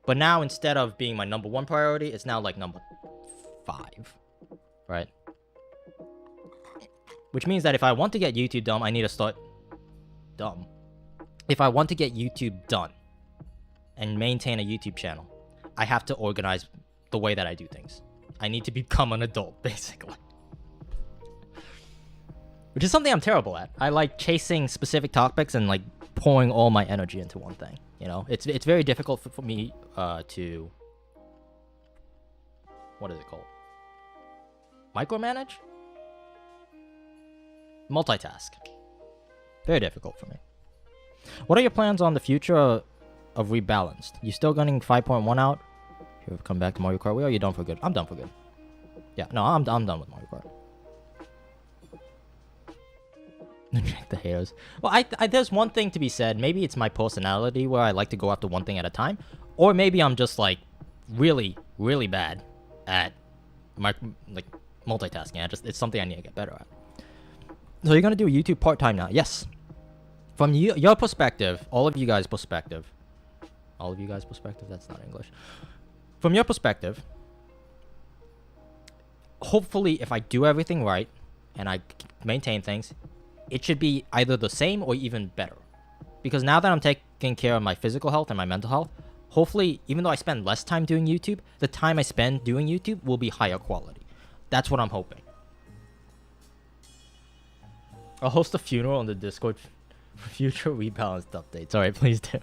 But now, instead of being my number 1 priority, it's now like number 5. Right? Which means that if I want to get YouTube done, I need to start... Dumb. If I want to get YouTube done and maintain a YouTube channel, I have to organize the way that I do things. I need to become an adult, basically. Which is something I'm terrible at. I like chasing specific topics and like pouring all my energy into one thing. You know, it's very difficult for me to... What is it called? Micromanage? Multitask. Very difficult for me. What are your plans on the future of Rebalanced? You still getting 5.1 out? You've come back to Mario Kart. Where are you done for good? I'm done for good. Yeah, no, I'm done with Mario Kart. Check the haters. Well, I there's one thing to be said. Maybe it's my personality where I like to go after one thing at a time, or maybe I'm just like really, really bad at multitasking. It's something I need to get better at. So you're gonna do YouTube part-time now? Yes. From your perspective, all of you guys' perspective, that's not English. From your perspective, hopefully if I do everything right and I maintain things, it should be either the same or even better. Because now that I'm taking care of my physical health and my mental health, hopefully, even though I spend less time doing YouTube, the time I spend doing YouTube will be higher quality. That's what I'm hoping. I'll host a funeral on the Discord for future rebalanced updates. Alright, please do.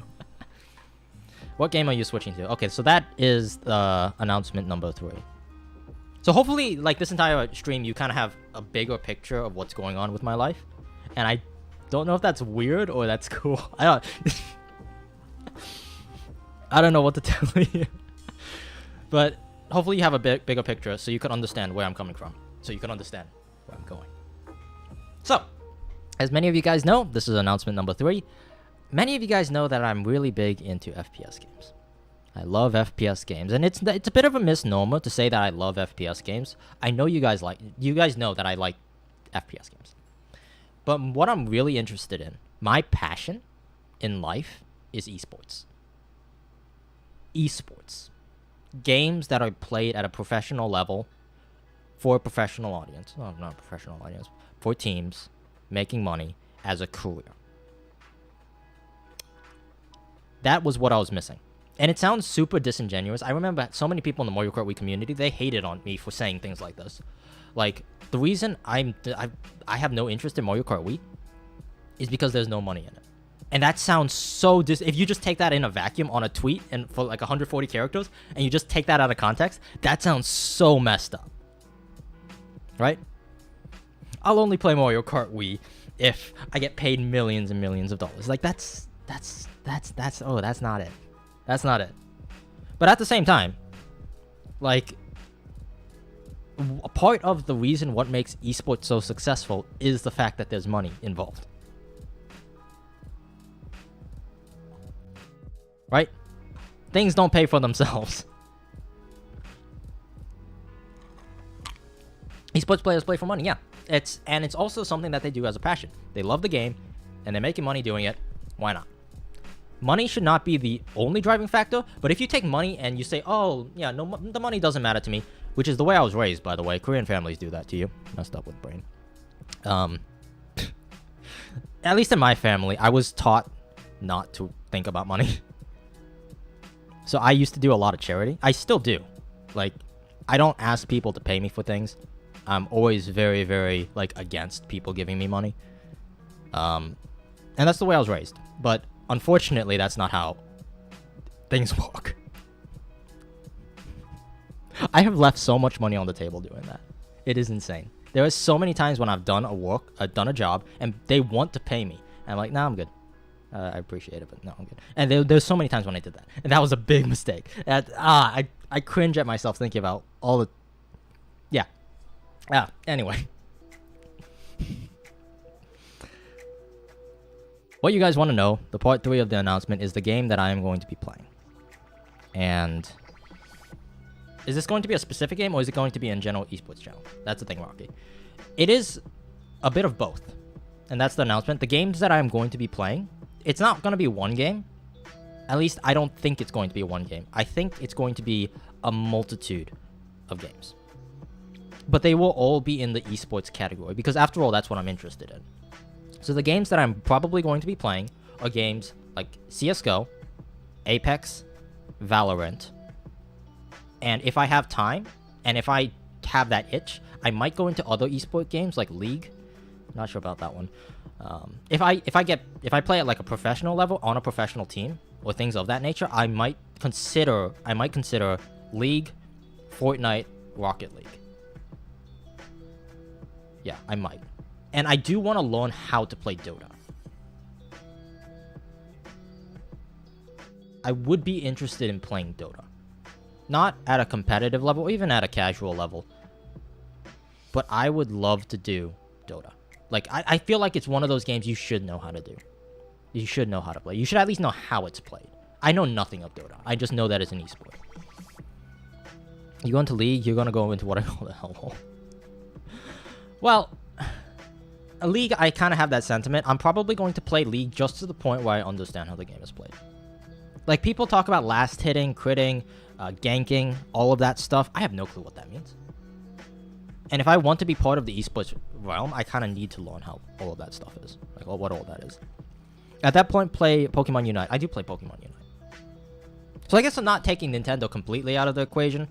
What game are you switching to? Okay, so that is announcement number 3. So hopefully, like this entire stream, you kind of have a bigger picture of what's going on with my life. And I don't know if that's weird or that's cool. I don't know what to tell you. But hopefully you have a bigger picture so you can understand where I'm coming from. So you can understand where I'm going. So, as many of you guys know, this is announcement number 3. Many of you guys know that I'm really big into FPS games. I love FPS games, and it's a bit of a misnomer to say that I love FPS games. I know you guys know that I like FPS games. But what I'm really interested in, my passion in life is esports. Esports. Games that are played at a professional level for a professional audience. No, not a professional audience. For teams making money as a career. That was what I was missing. And it sounds super disingenuous. I remember so many people in the Mario Kart Wii community, they hated on me for saying things like this. Like, the reason I have no interest in Mario Kart Wii is because there's no money in it. And that sounds so if you just take that in a vacuum on a tweet and for like 140 characters and you just take that out of context, that sounds so messed up. Right? I'll only play Mario Kart Wii if I get paid millions and millions of dollars. Like that's not it. That's not it. But at the same time, like, a part of the reason what makes esports so successful is the fact that there's money involved. Right? Things don't pay for themselves. Esports players play for money, yeah. It's also something that they do as a passion. They love the game, and they're making money doing it. Why not? Money should not be the only driving factor, but if you take money and you say, oh, yeah, no, the money doesn't matter to me, which is the way I was raised, by the way. Korean families do that to you. Messed up with brain. At least in my family, I was taught not to think about money. So I used to do a lot of charity. I still do. Like, I don't ask people to pay me for things. I'm always very, very, like, against people giving me money. And that's the way I was raised. But unfortunately, that's not how things work. I have left so much money on the table doing that. It is insane. There are so many times when I've done a job, and they want to pay me. And I'm like, nah, I'm good. I appreciate it, but no, I'm good. And there's so many times when I did that. And that was a big mistake. I cringe at myself thinking about all the... Yeah. Anyway. What you guys want to know, the part 3 of the announcement, is the game that I am going to be playing. And... is this going to be a specific game, or is it going to be in general esports channel? That's the thing, Rocky. It is a bit of both. And that's the announcement. The games that I'm going to be playing, it's not going to be one game. At least I don't think it's going to be one game. I think it's going to be a multitude of games. But they will all be in the esports category, because after all, that's what I'm interested in. So the games that I'm probably going to be playing are games like CSGO, Apex, Valorant, and if I have time, and if I have that itch, I might go into other esport games like League. Not sure about that one. If I play at like a professional level on a professional team or things of that nature, I might consider League, Fortnite, Rocket League. Yeah, I might. And I do want to learn how to play Dota. I would be interested in playing Dota. Not at a competitive level, even at a casual level. But I would love to do Dota. Like, I feel like it's one of those games you should know how to do. You should know how to play. You should at least know how it's played. I know nothing of Dota. I just know that it's an esport. You go into League, you're going to go into what I call the hellhole. Well, a League, I kind of have that sentiment. I'm probably going to play League just to the point where I understand how the game is played. Like, people talk about last hitting, critting, ganking, all of that stuff. I have no clue what that means. And if I want to be part of the esports realm, I kind of need to learn how all of that stuff is. Like, what all that is. At that point, play Pokemon Unite. I do play Pokemon Unite. So I guess I'm not taking Nintendo completely out of the equation.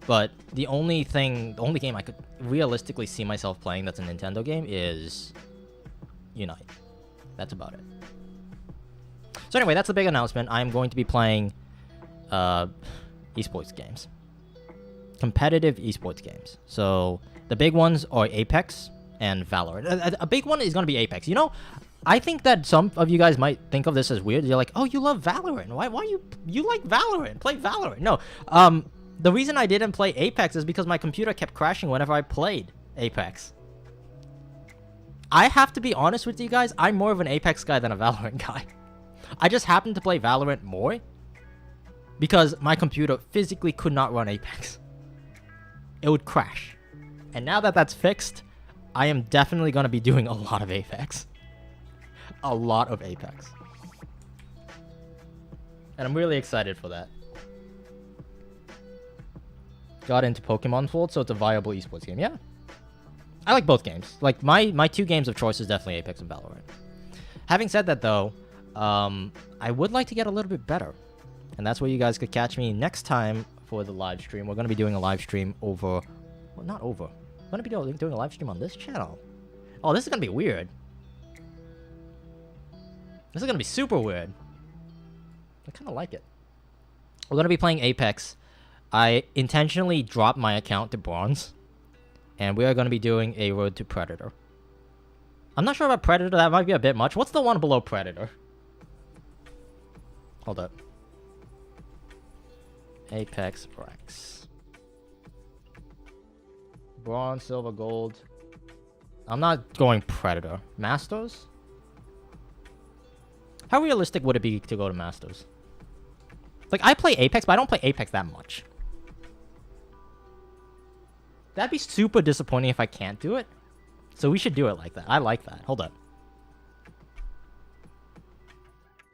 But the only game I could realistically see myself playing that's a Nintendo game is Unite. That's about it. So anyway, that's the big announcement. I'm going to be playing esports games. Competitive esports games. So the big ones are Apex and Valorant. A big one is going to be Apex. You know, I think that some of you guys might think of this as weird. You're like, oh, you love Valorant. Why you like Valorant? Play Valorant. No. The reason I didn't play Apex is because my computer kept crashing whenever I played Apex. I have to be honest with you guys, I'm more of an Apex guy than a Valorant guy. I just happened to play Valorant more because my computer physically could not run Apex. It would crash. And now that that's fixed, I am definitely going to be doing a lot of Apex. A lot of Apex. And I'm really excited for that. Got into Pokemon Fold, so it's a viable esports game. Yeah. I like both games. Like, my two games of choice is definitely Apex and Valorant. Having said that, though, I would like to get a little bit better. And that's where you guys could catch me next time for the live stream. We're going to be doing a live stream over... Well, not over. We're going to be doing a live stream on this channel. Oh, this is going to be weird. This is gonna be super weird. I kind of like it. We're gonna be playing Apex. I intentionally dropped my account to bronze, and we are gonna be doing a Road to Predator. I'm not sure about Predator. That might be a bit much. What's the one below Predator? Hold up. Apex ranks. Bronze, silver, gold. I'm not going Predator. Masters? How realistic would it be to go to Masters? Like, I play Apex, but I don't play Apex that much. That'd be super disappointing if I can't do it. So we should do it like that. I like that. Hold up.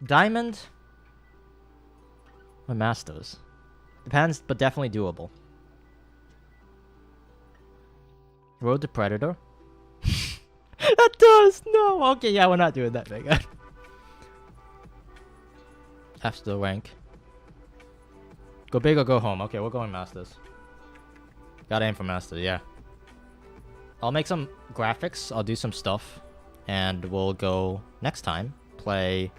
Diamond or Masters? Depends, but definitely doable. Road to Predator? That does! No! Okay, yeah, we're not doing that big. F's the rank. Go big or go home. Okay, we're going Masters. Gotta aim for Masters, yeah. I'll make some graphics, I'll do some stuff, and we'll go next time play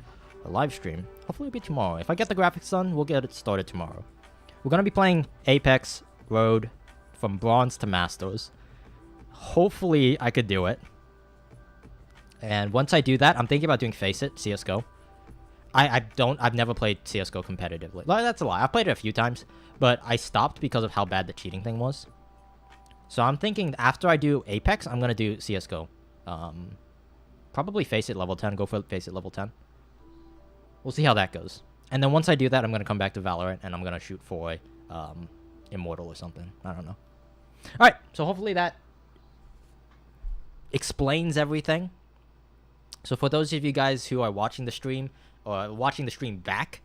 a live stream. Hopefully it'll be tomorrow. If I get the graphics done, we'll get it started tomorrow. We're gonna be playing Apex Road from Bronze to Masters. Hopefully I could do it. And once I do that, I'm thinking about doing Face It, CSGO. I've never played CSGO competitively. Well, that's a lie. I've played it a few times, but I stopped because of how bad the cheating thing was. So I'm thinking after I do Apex, I'm going to do CSGO. Probably Face It level 10. Go for Face It level 10. We'll see how that goes. And then once I do that, I'm going to come back to Valorant, and I'm going to shoot for Immortal or something. I don't know. Alright, so hopefully that explains everything. So for those of you guys who are watching the stream, or watching the stream back,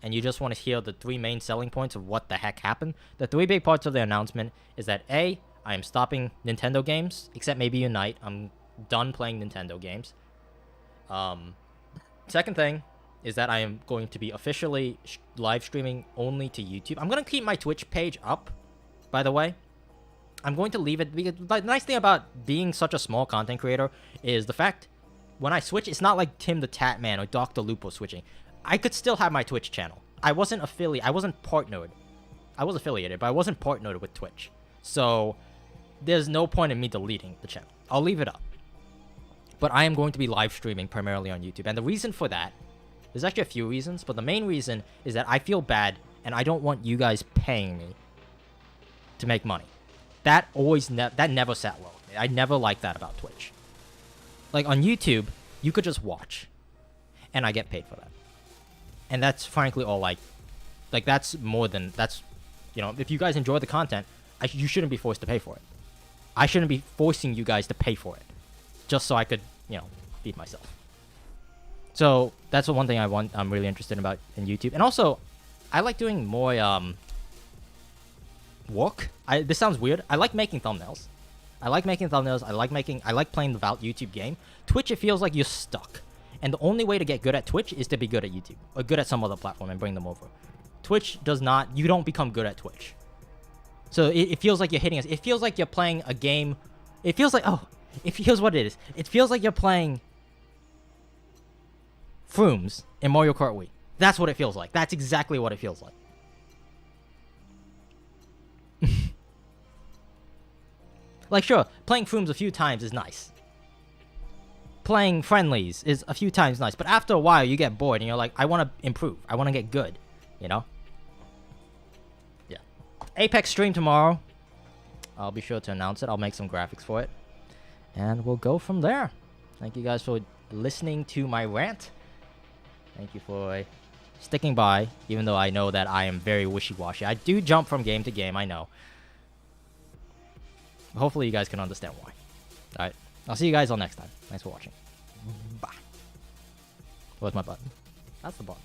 and you just want to hear the 3 main selling points of what the heck happened, the 3 big parts of the announcement is that A, I am stopping Nintendo games, except maybe Unite. I'm done playing Nintendo games. Second thing is that I am going to be officially live streaming only to YouTube. I'm going to keep my Twitch page up, by the way. I'm going to leave it, because the nice thing about being such a small content creator is the fact when I switch, it's not like Tim the Tatman or Dr. Lupo switching. I could still have my Twitch channel. I wasn't partnered. I was affiliated, but I wasn't partnered with Twitch. So there's no point in me deleting the channel. I'll leave it up. But I am going to be live streaming primarily on YouTube. And the reason for that, there's actually a few reasons, but the main reason is that I feel bad and I don't want you guys paying me to make money. That never sat well with me. I never liked that about Twitch. Like on YouTube, you could just watch, and I get paid for that. And that's frankly all that's more than, you know, if you guys enjoy the content, you shouldn't be forced to pay for it. I shouldn't be forcing you guys to pay for it, just so I could, you know, feed myself. So that's the one thing I'm really interested about in YouTube. And also, I like doing more work. This sounds weird. I like making thumbnails. I like playing the Valve YouTube game. Twitch, it feels like you're stuck. And the only way to get good at Twitch is to be good at YouTube. Or good at some other platform and bring them over. Twitch does not... You don't become good at Twitch. So it feels like you're hitting us. It feels like you're playing a game... It feels like... Oh, here's what it is. It feels like you're playing... Frooms in Mario Kart Wii. That's what it feels like. That's exactly what it feels like. Like, sure, playing Frooms a few times is nice. Playing friendlies is a few times nice. But after a while, you get bored and you're like, I want to improve. I want to get good. You know? Yeah. Apex stream tomorrow. I'll be sure to announce it. I'll make some graphics for it. And we'll go from there. Thank you guys for listening to my rant. Thank you for sticking by, even though I know that I am very wishy-washy. I do jump from game to game, I know. Hopefully you guys can understand why. Alright, I'll see you guys all next time. Thanks for watching. Bye. Where's my button? That's the button.